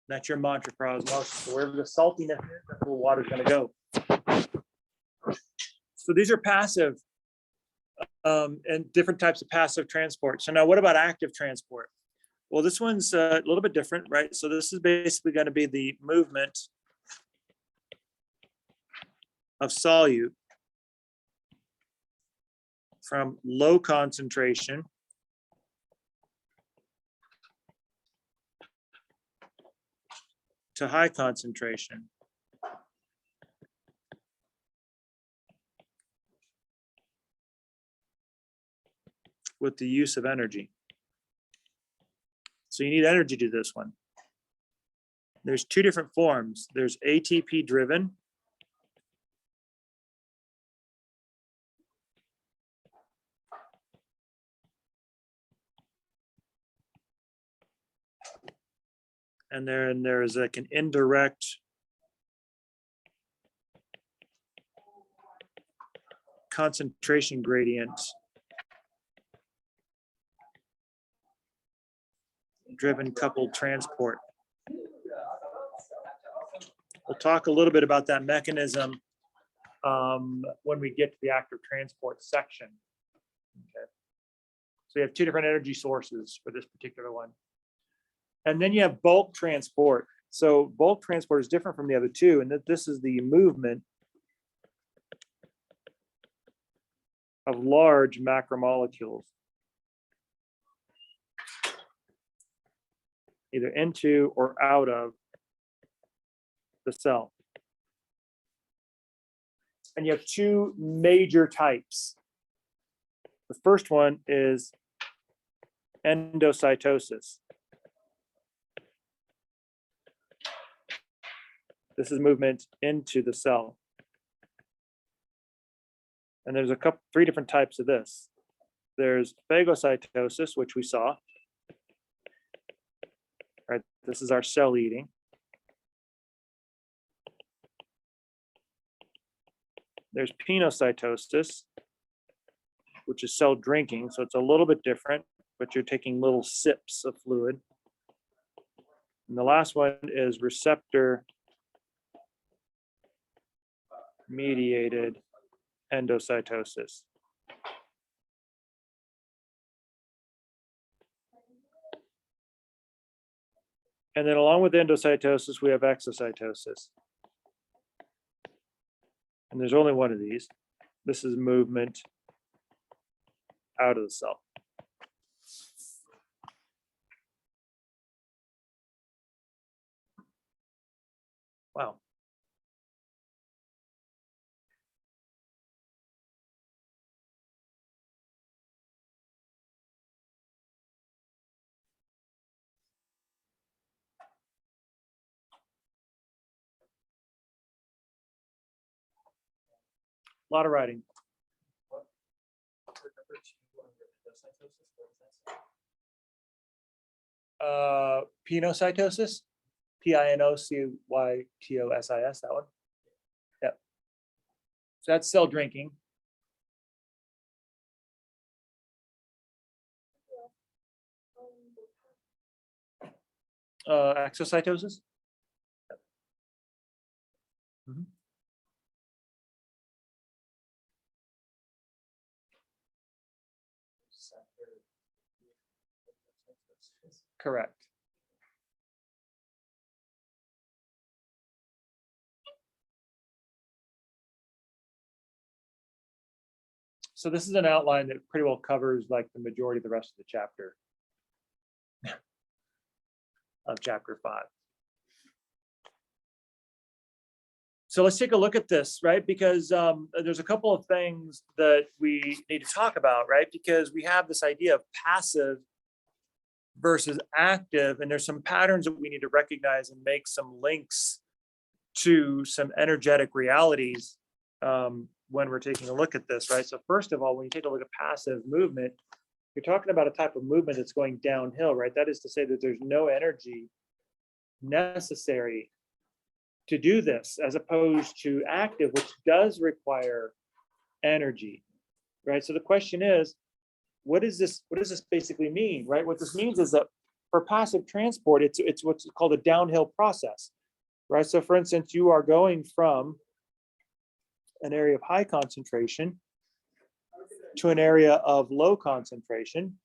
That's your mantra for osmosis. So wherever the saltiness is, that's where water's going to go. So these are passive and different types of passive transport. So now what about active transport? Well, this one's a little bit different, right? So this is basically going to be the movement of solute from low concentration to high concentration. With the use of energy. So you need energy to do this one. There's two different forms. There's ATP driven. And then there's like an indirect concentration gradient driven coupled transport. We'll talk a little bit about that mechanism when we get to the active transport section. Okay. So you have two different energy sources for this particular one. And then you have bulk transport. So bulk transport is different from the other two, and that this is the movement of large macromolecules. either into or out of the cell. And you have two major types. The first one is endocytosis. This is movement into the cell. And there's three different types of this. There's phagocytosis, which we saw. Right, this is our cell eating. There's penocytosis, which is cell drinking. So it's a little bit different, but you're taking little sips of fluid. And the last one is receptor mediated endocytosis. And then along with endocytosis, we have exocytosis. And there's only one of these. This is movement out of the cell. Wow. A lot of writing. Penocytosis, Pinocytosis, that one. Yep. So that's cell drinking. Exocytosis. Yep. Mm-hmm. Correct. So this is an outline that pretty well covers like the majority of the rest of the chapter of chapter 5. So let's take a look at this, right? Because there's a couple of things that we need to talk about, right? Because we have this idea of passive versus active, and there's some patterns that we need to recognize and make some links to some energetic realities when we're taking a look at this, right? So first of all, when you take a look at passive movement, you're talking about a type of movement that's going downhill, right? That is to say that there's no energy necessary to do this, as opposed to active, which does require energy, right? So the question is, what does this basically mean, right? What this means is that for passive transport, it's what's called a downhill process, right? So for instance, you are going from an area of high concentration to an area of low concentration.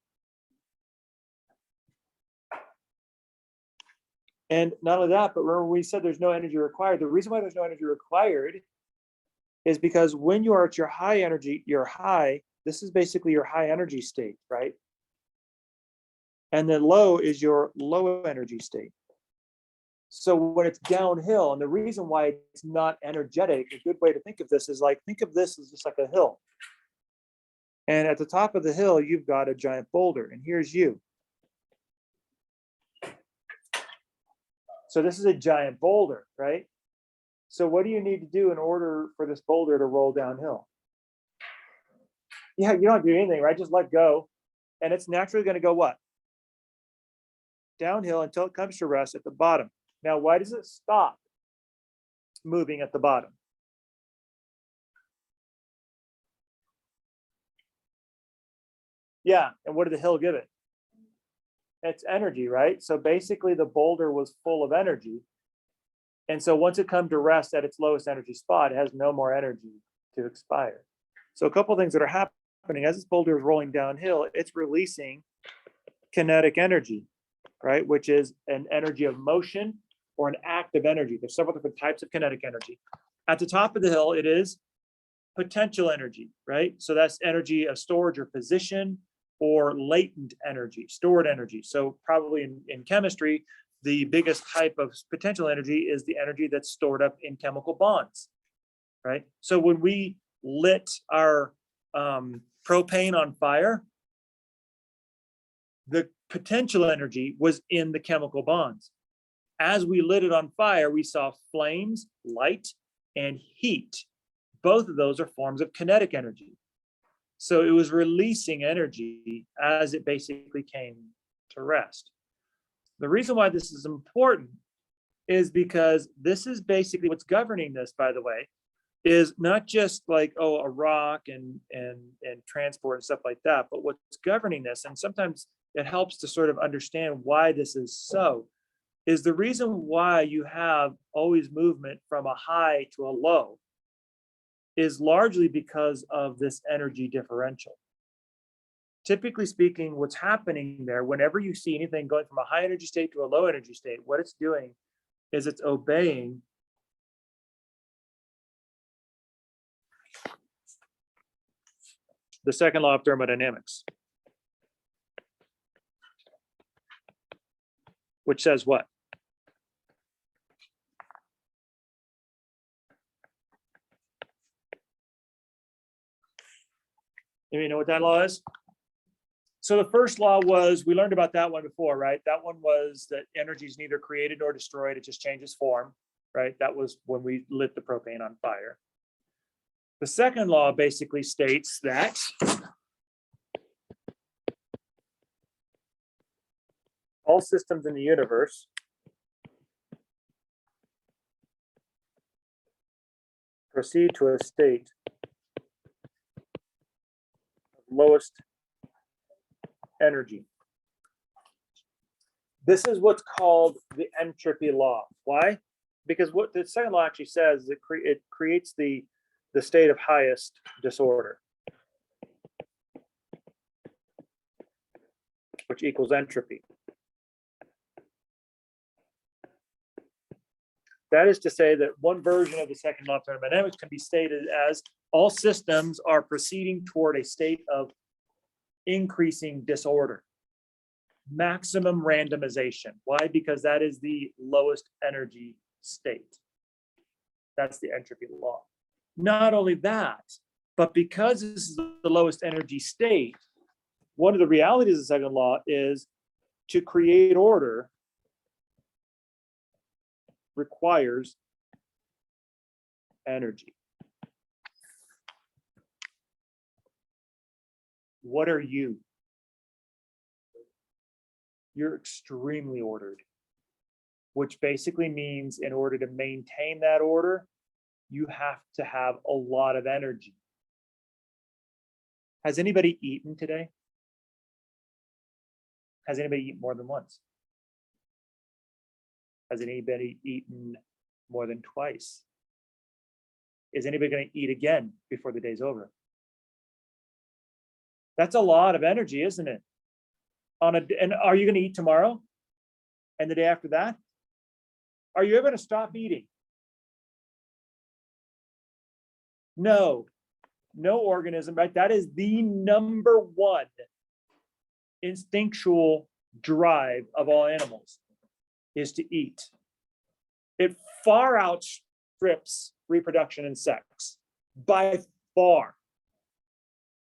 And not only that, but remember we said there's no energy required. The reason why there's no energy required is because when you are at your high energy, this is basically your high energy state, right? And then low is your low energy state. So when it's downhill, and the reason why it's not energetic, a good way to think of this is like, think of this as just like a hill. And at the top of the hill, you've got a giant boulder, and here's you. So this is a giant boulder, right? So what do you need to do in order for this boulder to roll downhill? Yeah, you don't do anything, right? Just let go. And it's naturally going to go what? Downhill until it comes to rest at the bottom. Now, why does it stop moving at the bottom? Yeah, and what did the hill give it? It's energy, right? So basically the boulder was full of energy. And so once it comes to rest at its lowest energy spot, it has no more energy to expire. So a couple of things that are happening as this boulder is rolling downhill, it's releasing kinetic energy, right? Which is an energy of motion or an active energy. There's several different types of kinetic energy. At the top of the hill, it is potential energy, right? So that's energy of storage or position, or latent energy, stored energy. So probably in chemistry, the biggest type of potential energy is the energy that's stored up in chemical bonds, right? So when we lit our propane on fire, the potential energy was in the chemical bonds. As we lit it on fire, we saw flames, light, and heat. Both of those are forms of kinetic energy. So it was releasing energy as it basically came to rest. The reason why this is important is because this is basically what's governing this, by the way, is not just like, oh, a rock and transport and stuff like that, but what's governing this, and sometimes it helps to sort of understand why this is so, is the reason why you have always movement from a high to a low is largely because of this energy differential. Typically speaking, what's happening there, whenever you see anything going from a high energy state to a low energy state, what it's doing is it's obeying the second law of thermodynamics, which says what? You know what that law is? So the first law was, we learned about that one before, right? That one was that energy is neither created nor destroyed, it just changes form, right? That was when we lit the propane on fire. The second law basically states that all systems in the universe proceed to a state of lowest energy. This is what's called the entropy law. Why? Because what the second law actually says is it creates the state of highest disorder, which equals entropy. That is to say that one version of the second law of thermodynamics can be stated as all systems are proceeding toward a state of increasing disorder, maximum randomization. Why? Because that is the lowest energy state. That's the entropy law. Not only that, but because this is the lowest energy state, one of the realities of the second law is to create order requires energy. What are you? You're extremely ordered, which basically means in order to maintain that order, you have to have a lot of energy. Has anybody eaten today? Has anybody eaten more than once? Has anybody eaten more than twice? Is anybody going to eat again before the day's over? That's a lot of energy, isn't it? And are you going to eat tomorrow? And the day after that? Are you ever going to stop eating? No, no organism, right? That is the number one instinctual drive of all animals, is to eat. It far outstrips reproduction and sex by far.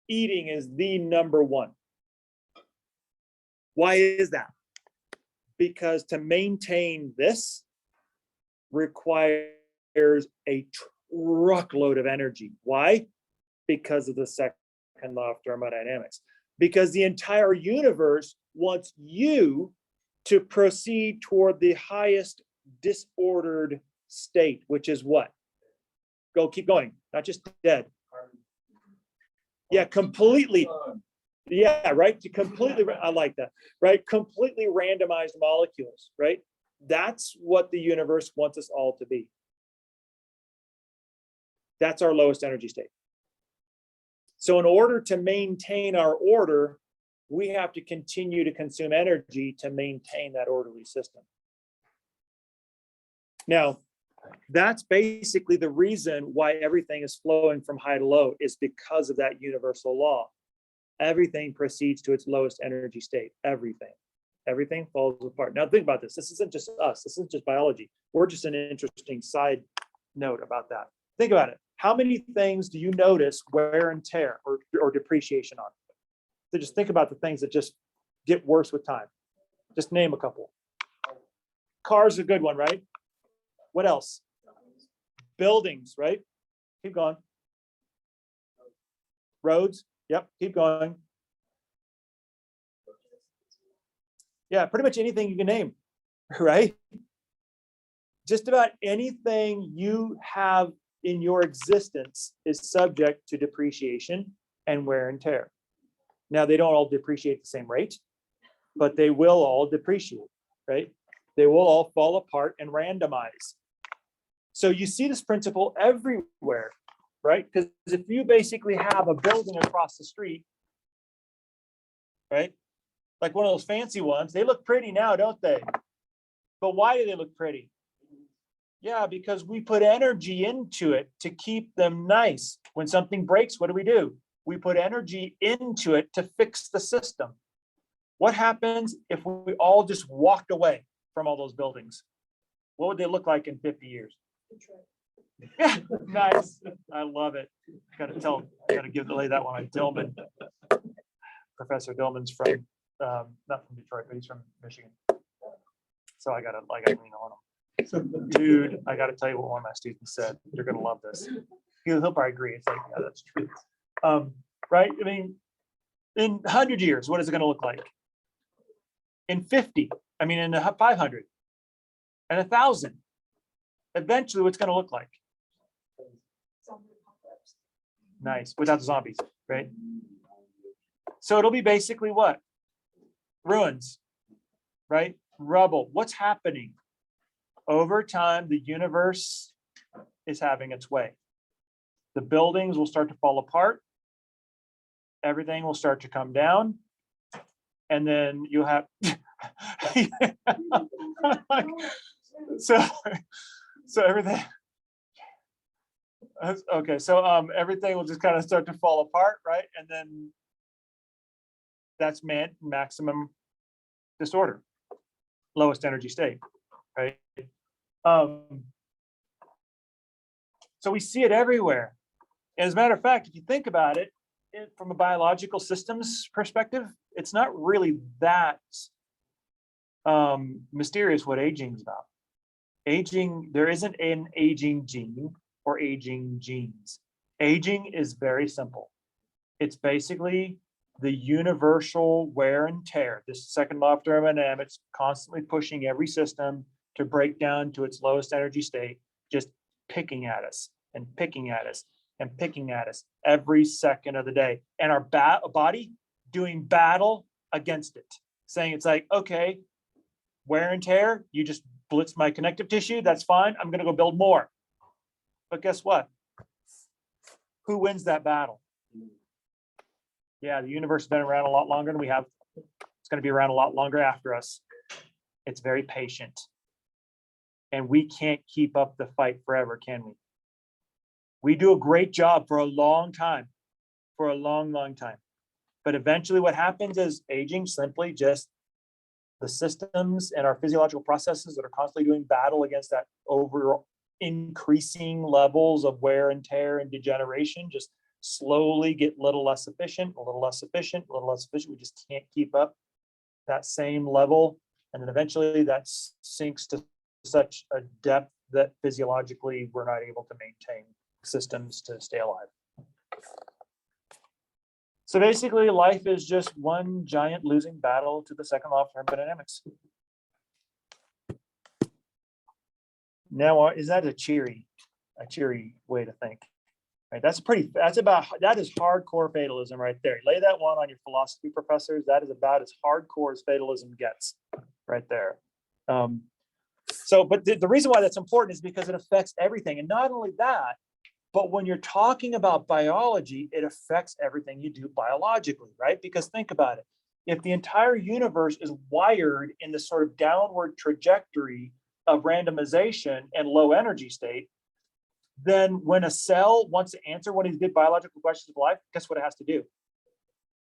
Eating is the number one. Why is that? Because to maintain this requires a truckload of energy. Why? Because of the second law of thermodynamics. Because the entire universe wants you to proceed toward the highest disordered state, which is what? Go, keep going, not just dead. Yeah, completely. Yeah, right. To completely, I like that, right? Completely randomized molecules, right? That's what the universe wants us all to be. That's our lowest energy state. So in order to maintain our order, we have to continue to consume energy to maintain that orderly system. Now, that's basically the reason why everything is flowing from high to low, is because of that universal law. Everything proceeds to its lowest energy state, everything. Everything falls apart. Now think about this. This isn't just us. This isn't just biology. We're just an interesting side note about that. Think about it. How many things do you notice wear and tear or depreciation on? So just think about the things that just get worse with time. Just name a couple. Cars are a good one, right? What else? Buildings, right? Keep going. Roads. Yep, keep going. Yeah, pretty much anything you can name, right? Just about anything you have in your existence is subject to depreciation and wear and tear. Now, they don't all depreciate at the same rate, but they will all depreciate, right? They will all fall apart and randomize. So you see this principle everywhere, right? Because if you basically have a building across the street, right? Like one of those fancy ones, they look pretty now, don't they? But why do they look pretty? Yeah, because we put energy into it to keep them nice. When something breaks, what do? We put energy into it to fix the system. What happens if we all just walked away from all those buildings? What would they look like in 50 years? Yeah, nice. I love it. Gotta lay that one on Dillman. Professor Dillman's from not from Detroit, but he's from Michigan. So I gotta lean on him. Dude, I gotta tell you what one of my students said. You're gonna love this. He'll probably agree. It's like, yeah, that's true. Right? I mean, in 100 years, what is it gonna look like? In 50, I mean, in 500 and 1,000. Eventually, what's gonna look like? Nice, without the zombies, right? So it'll be basically what? Ruins, right? Rubble. What's happening? Over time, the universe is having its way. The buildings will start to fall apart. Everything will start to come down. And then you have, so everything, okay, so everything will just kind of start to fall apart, right? And then that's maximum disorder, lowest energy state, right? So we see it everywhere. As a matter of fact, if you think about it, from a biological systems perspective, it's not really that mysterious what aging is about. Aging, there isn't an aging gene or aging genes. Aging is very simple. It's basically the universal wear and tear. This second law of thermodynamics, constantly pushing every system to break down to its lowest energy state, just picking at us and picking at us and picking at us every second of the day. And our body doing battle against it, saying it's like, okay, wear and tear, you just blitzed my connective tissue, that's fine, I'm gonna go build more. But guess what? Who wins that battle? Yeah, the universe has been around a lot longer than we have. It's going to be around a lot longer after us. It's very patient. And we can't keep up the fight forever, can we? We do a great job for a long time, for a long, long time. But eventually what happens is aging simply just the systems and our physiological processes that are constantly doing battle against that overall increasing levels of wear and tear and degeneration just slowly get a little less efficient, a little less efficient, a little less efficient. We just can't keep up that same level. And then eventually that sinks to such a depth that physiologically we're not able to maintain systems to stay alive. So basically life is just one giant losing battle to the second law of thermodynamics. Now, is that a cheery way to think? Right, that is hardcore fatalism right there. Lay that one on your philosophy professors. That is about as hardcore as fatalism gets right there. But the reason why that's important is because it affects everything. And not only that, but when you're talking about biology, it affects everything you do biologically, right? Because think about it. If the entire universe is wired in this sort of downward trajectory of randomization and low energy state, then when a cell wants to answer one of these big biological questions of life, guess what it has to do?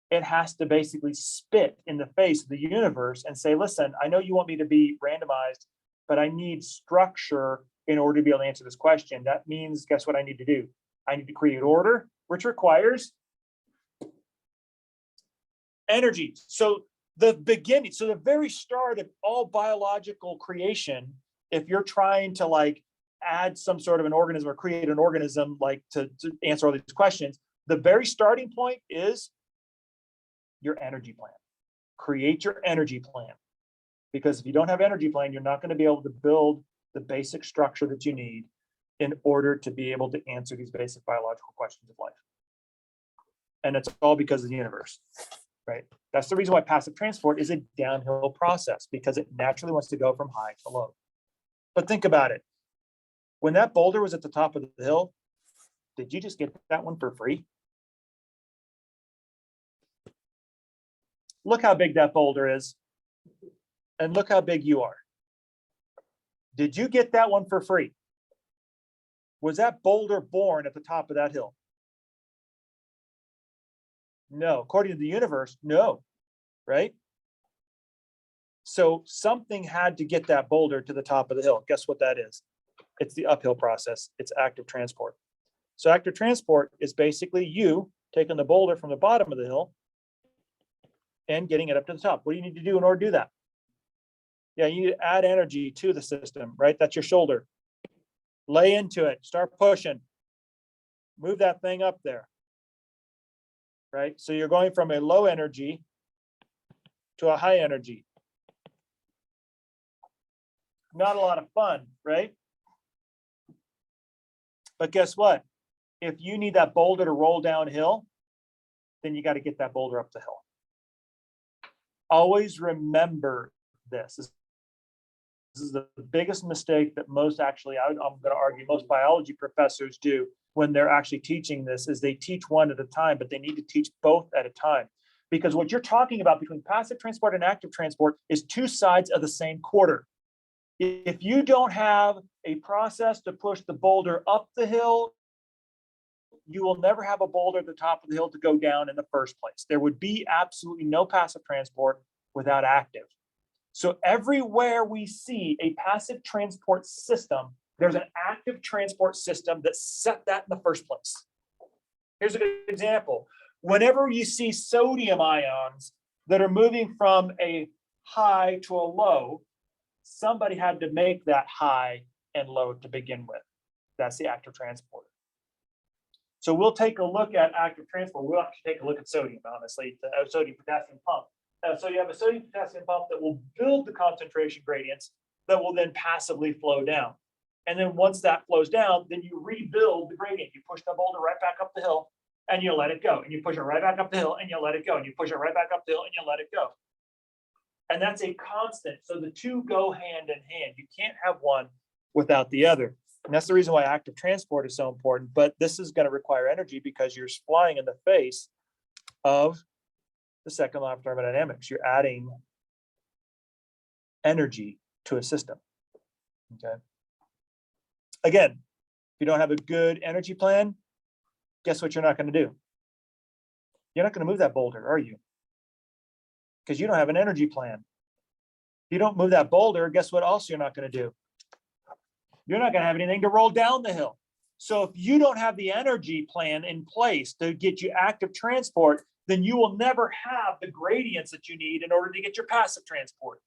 it has to basically spit in the face of the universe and say, listen, I know you want me to be randomized, but I need structure in order to be able to answer this question. That means, guess what I need to do? I need to create order, which requires energy. So the beginning, so the very start of all biological creation, if you're trying to like add some sort of an organism or create an organism like to answer all these questions, the very starting point is your energy plan. Create your energy plan. Because if you don't have energy plan, you're not going to be able to build the basic structure that you need in order to be able to answer these basic biological questions of life. And it's all because of the universe, right? That's the reason why passive transport is a downhill process, because it naturally wants to go from high to low. But think about it. When that boulder was at the top of the hill, did you just get that one for free? Look how big that boulder is. And look how big you are. Did you get that one for free? Was that boulder born at the top of that hill? No. According to the universe, no. Right? So something had to get that boulder to the top of the hill. Guess what that is? It's the uphill process. It's active transport. So active transport is basically you taking the boulder from the bottom of the hill and getting it up to the top. What do you need to do in order to do that? Yeah, you need to add energy to the system, right? That's your shoulder. Lay into it, start pushing. Move that thing up there, right? So you're going from a low energy to a high energy. Not a lot of fun, right? But guess what? If you need that boulder to roll downhill, then you got to get that boulder up the hill. Always remember this. This is the biggest mistake that most, actually, I'm going to argue most biology professors do when they're actually teaching this, is they teach one at a time, but they need to teach both at a time. Because what you're talking about between passive transport and active transport is two sides of the same quarter. If you don't have a process to push the boulder up the hill, you will never have a boulder at the top of the hill to go down in the first place. There would be absolutely no passive transport without active. So everywhere we see a passive transport system, there's an active transport system that set that in the first place. Here's a good example. Whenever you see sodium ions that are moving from a high to a low, somebody had to make that high and low to begin with. That's the active transporter. So we'll take a look at active transport. We'll actually take a look at sodium, honestly, the sodium potassium pump. So you have a sodium potassium pump that will build the concentration gradients that will then passively flow down. And then once that flows down, then you rebuild the gradient. You push the boulder right back up the hill and you let it go. And you push it right back up the hill and you let it go. And you push it right back up the hill and you let it go. And that's a constant. So the two go hand in hand. You can't have one without the other. And that's the reason why active transport is so important. But this is going to require energy because you're flying in the face of the second law of thermodynamics. You're adding energy to a system. Okay. Again, if you don't have a good energy plan, guess what you're not going to do? You're not going to move that boulder, are you? Because you don't have an energy plan. If you don't move that boulder, guess what else you're not going to do? You're not going to have anything to roll down the hill. So if you don't have the energy plan in place to get you active transport, then you will never have the gradients that you need in order to get your passive transport.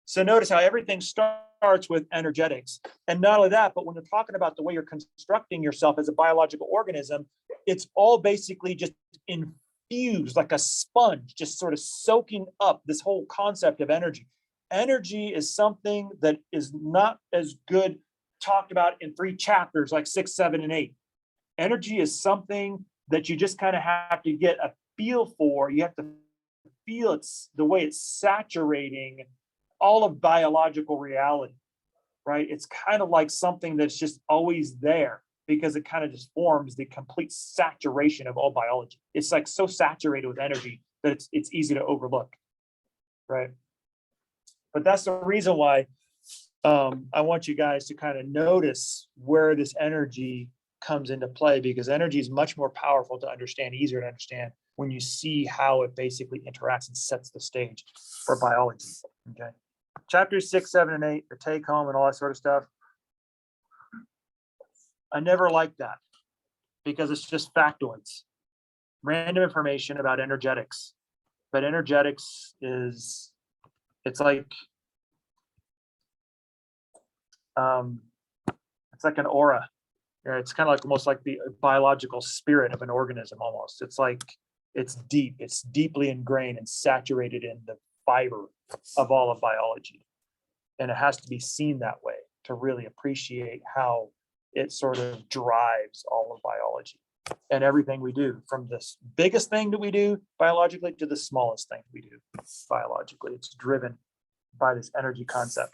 So notice how everything starts with energetics. And not only that, but when you're talking about the way you're constructing yourself as a biological organism, it's all basically just infused like a sponge, just sort of soaking up this whole concept of energy. Energy is something that is not as good talked about in 3 chapters like 6, 7, and 8. Energy is something that you just kind of have to get a feel for. You have to feel it's the way it's saturating all of biological reality, right? It's kind of like something that's just always there because it kind of just forms the complete saturation of all biology. It's like so saturated with energy that it's easy to overlook, right? But that's the reason why I want you guys to kind of notice where this energy comes into play, because energy is much more powerful to understand, easier to understand when you see how it basically interacts and sets the stage for biology. Okay. Chapters 6, 7, and 8, the take home and all that sort of stuff. I never liked that because it's just factoids, random information about energetics. But energetics is, it's like an aura. It's kind of like almost like the biological spirit of an organism almost. It's like, it's deep, it's deeply ingrained and saturated in the fiber of all of biology. And it has to be seen that way to really appreciate how it sort of drives all of biology and everything we do, from this biggest thing that we do biologically to the smallest thing we do biologically. It's driven by this energy concept.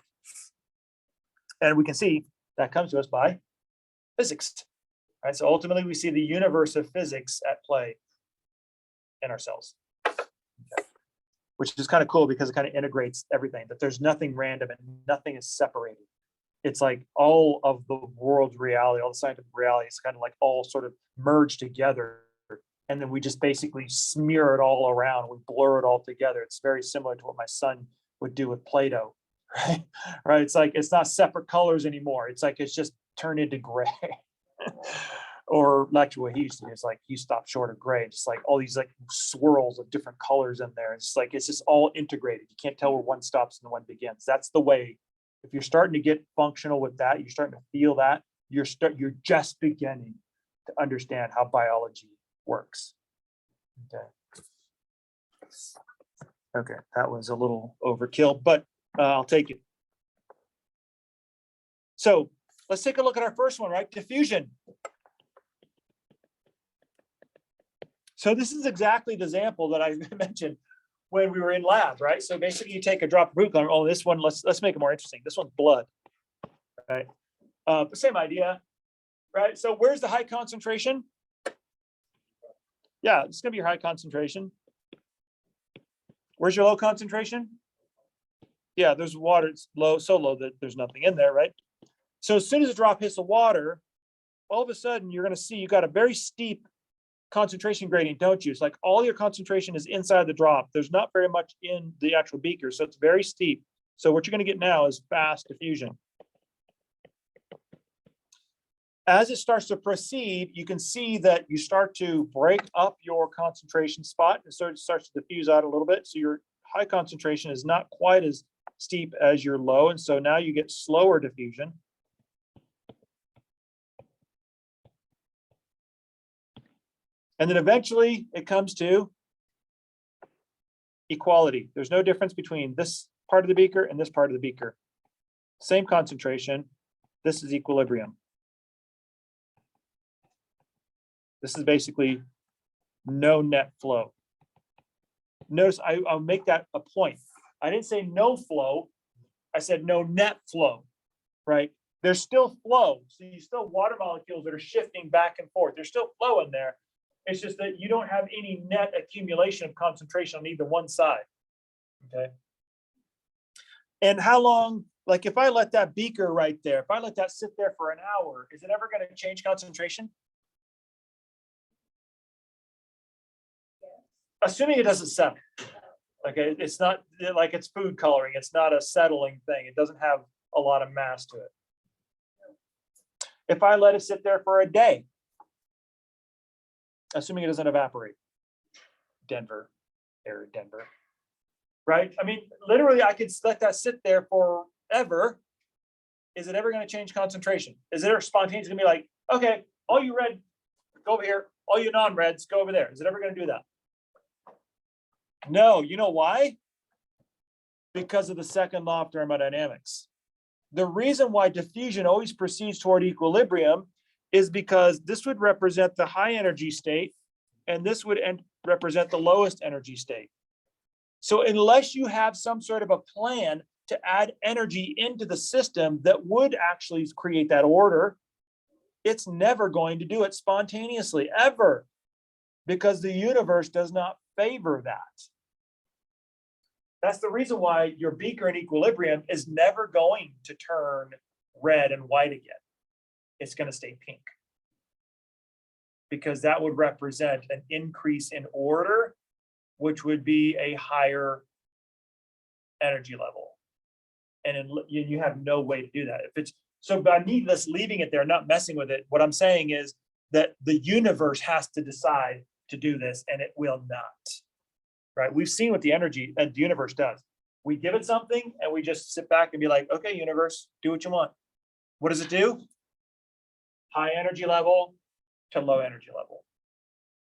And we can see that comes to us by physics. Right? So ultimately we see the universe of physics at play in our cells. Okay. Which is kind of cool because it kind of integrates everything, that there's nothing random and nothing is separated. It's like all of the world's reality, all the scientific reality is kind of like all sort of merged together. And then we just basically smear it all around. We blur it all together. It's very similar to what my son would do with Play-Doh, right? Right. It's like, it's not separate colors anymore. It's like, it's just turned into gray. Or actually what he used to do is like, he stopped short of gray, just like all these like swirls of different colors in there. It's like, it's just all integrated. You can't tell where one stops and one begins. That's the way. If you're starting to get functional with that, you're starting to feel that, you're just beginning to understand how biology works. Okay, that was a little overkill, but I'll take it. So let's take a look at our first one, right? Diffusion. So this is exactly the example that I mentioned when we were in lab, right? So basically you take a drop of food color. Oh, this one, let's make it more interesting. This one's blood, right? Same idea, right? So where's the high concentration? Yeah, it's gonna be your high concentration. Where's your low concentration? Yeah, there's water, it's low, so low that there's nothing in there, right? So as soon as a drop hits the water, all of a sudden you're gonna see you got a very steep concentration gradient, don't you? It's like all your concentration is inside the drop. There's not very much in the actual beaker, so it's very steep. So what you're going to get now is fast diffusion. As it starts to proceed, you can see that you start to break up your concentration spot, and so it starts to diffuse out a little bit. So your high concentration is not quite as steep as your low, and so now you get slower diffusion. And then eventually it comes to equality. There's no difference between this part of the beaker and this part of the beaker. Same concentration. This is equilibrium. This is basically no net flow. Notice I'll make that a point. I didn't say no flow. I said no net flow, right? There's still flow. So you still water molecules that are shifting back and forth. There's still flow in there. It's just that you don't have any net accumulation of concentration on either one side, okay? And how long, like if I let that beaker right there, if I let that sit there for an hour, is it ever gonna change concentration? Assuming it doesn't settle, okay? It's not like it's food coloring. It's not a settling thing. It doesn't have a lot of mass to it. If I let it sit there for a day, assuming it doesn't evaporate, Denver, right? I mean, literally I could let that sit there forever. Is it ever going to change concentration? Is it spontaneous going to be like, okay, all you red, go over here. All you non-reds, go over there. Is it ever going to do that? No, you know why? Because of the second law of thermodynamics. The reason why diffusion always proceeds toward equilibrium is because this would represent the high energy state and this would represent the lowest energy state. So unless you have some sort of a plan to add energy into the system that would actually create that order, it's never going to do it spontaneously, ever, because the universe does not favor that. That's the reason why your beaker in equilibrium is never going to turn red and white again. It's going to stay pink. because that would represent an increase in order, which would be a higher energy level. And you have no way to do that. If it's so, by me just leaving it there, not messing with it, what I'm saying is that the universe has to decide to do this, and it will not. Right? We've seen what the universe does. We give it something, and we just sit back and be like, "Okay, universe, do what you want." What does it do? High energy level to low energy level.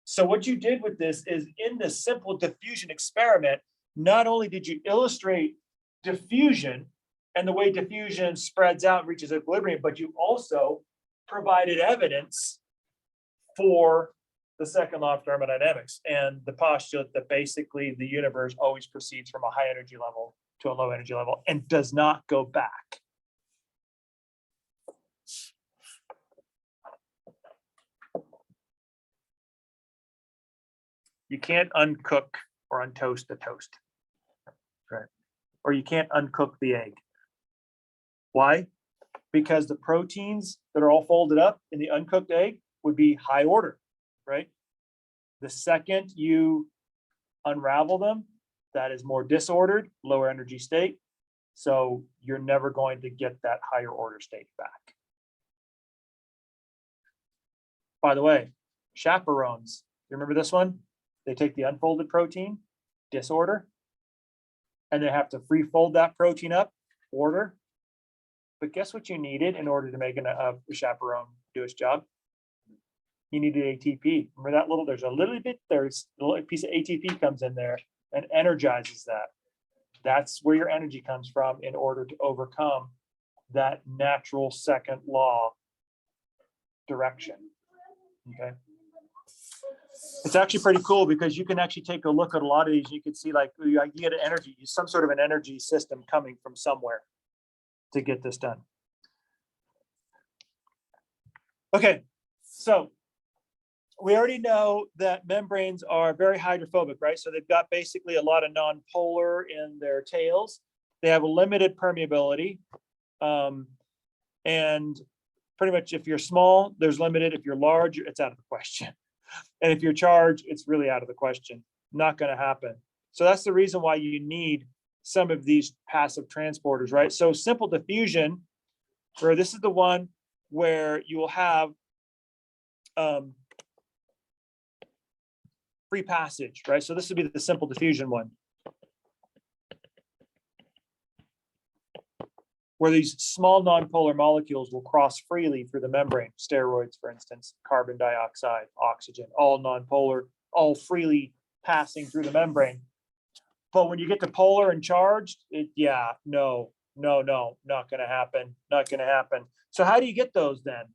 So what you did with this is, in this simple diffusion experiment, not only did you illustrate diffusion and the way diffusion spreads out and reaches equilibrium, but you also provided evidence for the second law of thermodynamics and the postulate that basically the universe always proceeds from a high energy level to a low energy level and does not go back. You can't uncook or untoast the toast, right? Or you can't uncook the egg. Why? Because the proteins that are all folded up in the uncooked egg would be high order, right? The second you unravel them, that is more disordered, lower energy state. So you're never going to get that higher order state back. By the way, chaperones, you remember this one? They take the unfolded protein, disorder, and they have to free fold that protein up, order. But guess what you needed in order to make a chaperone do its job? You needed ATP. Remember that there's a little piece of ATP comes in there and energizes that. That's where your energy comes from in order to overcome that natural second law direction. Okay. It's actually pretty cool because you can actually take a look at a lot of these. You can see like you get an energy, some sort of an energy system coming from somewhere to get this done. Okay, so we already know that membranes are very hydrophobic, right? So they've got basically a lot of nonpolar in their tails. They have a limited permeability. And pretty much if you're small, there's limited. If you're large, it's out of the question. And if you're charged, it's really out of the question. Not going to happen. So that's the reason why you need some of these passive transporters, right? So simple diffusion, where this is the one where you will have free passage, right? So this would be the simple diffusion one, where these small nonpolar molecules will cross freely through the membrane. Steroids, for instance, carbon dioxide, oxygen, all nonpolar, all freely passing through the membrane. But when you get to polar and charged, no, not going to happen. Not going to happen. So how do you get those then?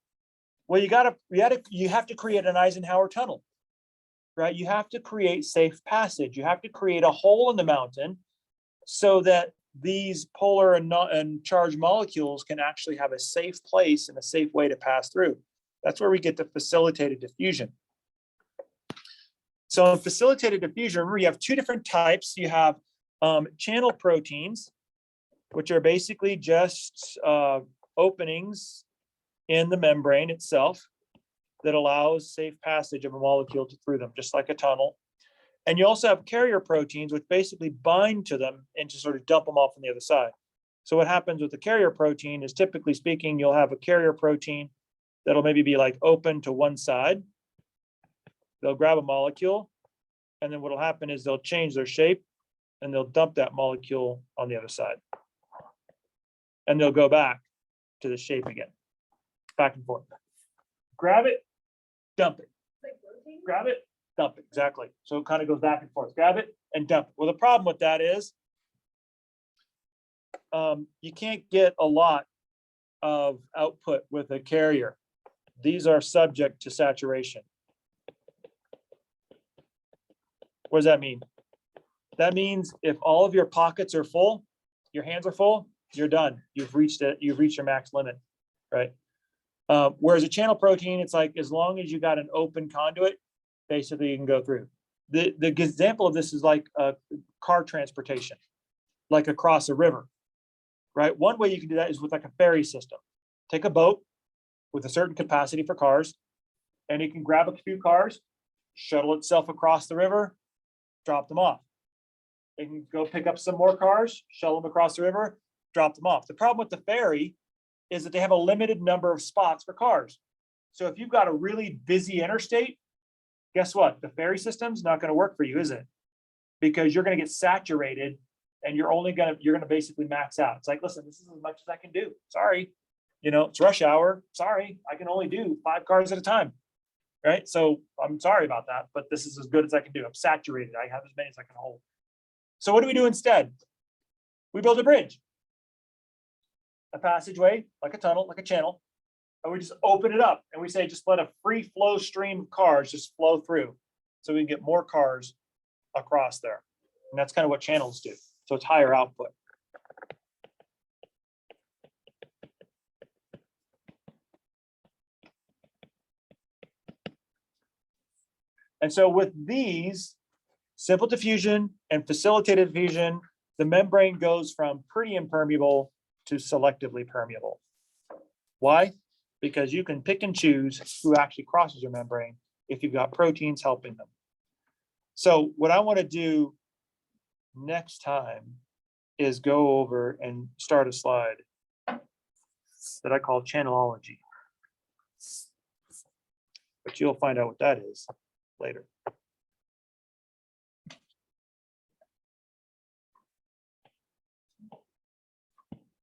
Well, you have to create an Eisenhower tunnel, right? You have to create safe passage. You have to create a hole in the mountain so that these polar and charged molecules can actually have a safe place and a safe way to pass through. That's where we get to facilitated diffusion. So in facilitated diffusion, remember you have two different types. You have channel proteins, which are basically just openings in the membrane itself that allows safe passage of a molecule through them, just like a tunnel. And you also have carrier proteins, which basically bind to them and just sort of dump them off on the other side. So what happens with the carrier protein is, typically speaking, you'll have a carrier protein that'll maybe be like open to one side. They'll grab a molecule, and then what'll happen is they'll change their shape and they'll dump that molecule on the other side. And they'll go back to the shape again, back and forth. Grab it, dump it. Grab it, dump it, exactly. So it kind of goes back and forth. Grab it and dump it. Well, the problem with that is you can't get a lot of output with a carrier. These are subject to saturation. What does that mean? That means if all of your pockets are full, your hands are full, you're done. You've reached it. You've reached your max limit, right? Whereas a channel protein, it's like as long as you got an open conduit, basically you can go through. The example of this is like car transportation, like across a river, right? One way you can do that is with like a ferry system. Take a boat with a certain capacity for cars, and it can grab a few cars, shuttle itself across the river, drop them off. It can go pick up some more cars, shuttle them across the river, drop them off. The problem with the ferry is that they have a limited number of spots for cars. So if you've got a really busy interstate, guess what? The ferry system's not going to work for you, is it? Because you're going to get saturated and you're going to basically max out. It's like, listen, this is as much as I can do. Sorry. It's rush hour. Sorry, I can only do 5 cars at a time. Right. So I'm sorry about that, but this is as good as I can do. I'm saturated. I have as many as I can hold. So what do we do instead? We build a bridge, a passageway, like a tunnel, like a channel, and we just open it up and we say, just let a free flow stream of cars just flow through so we can get more cars across there. And that's kind of what channels do. So it's higher output. And so with these, simple diffusion and facilitated diffusion, the membrane goes from pretty impermeable to selectively permeable. Why? Because you can pick and choose who actually crosses your membrane if you've got proteins helping them. So what I want to do next time is go over and start a slide that I call channelology. But you'll find out what that is later.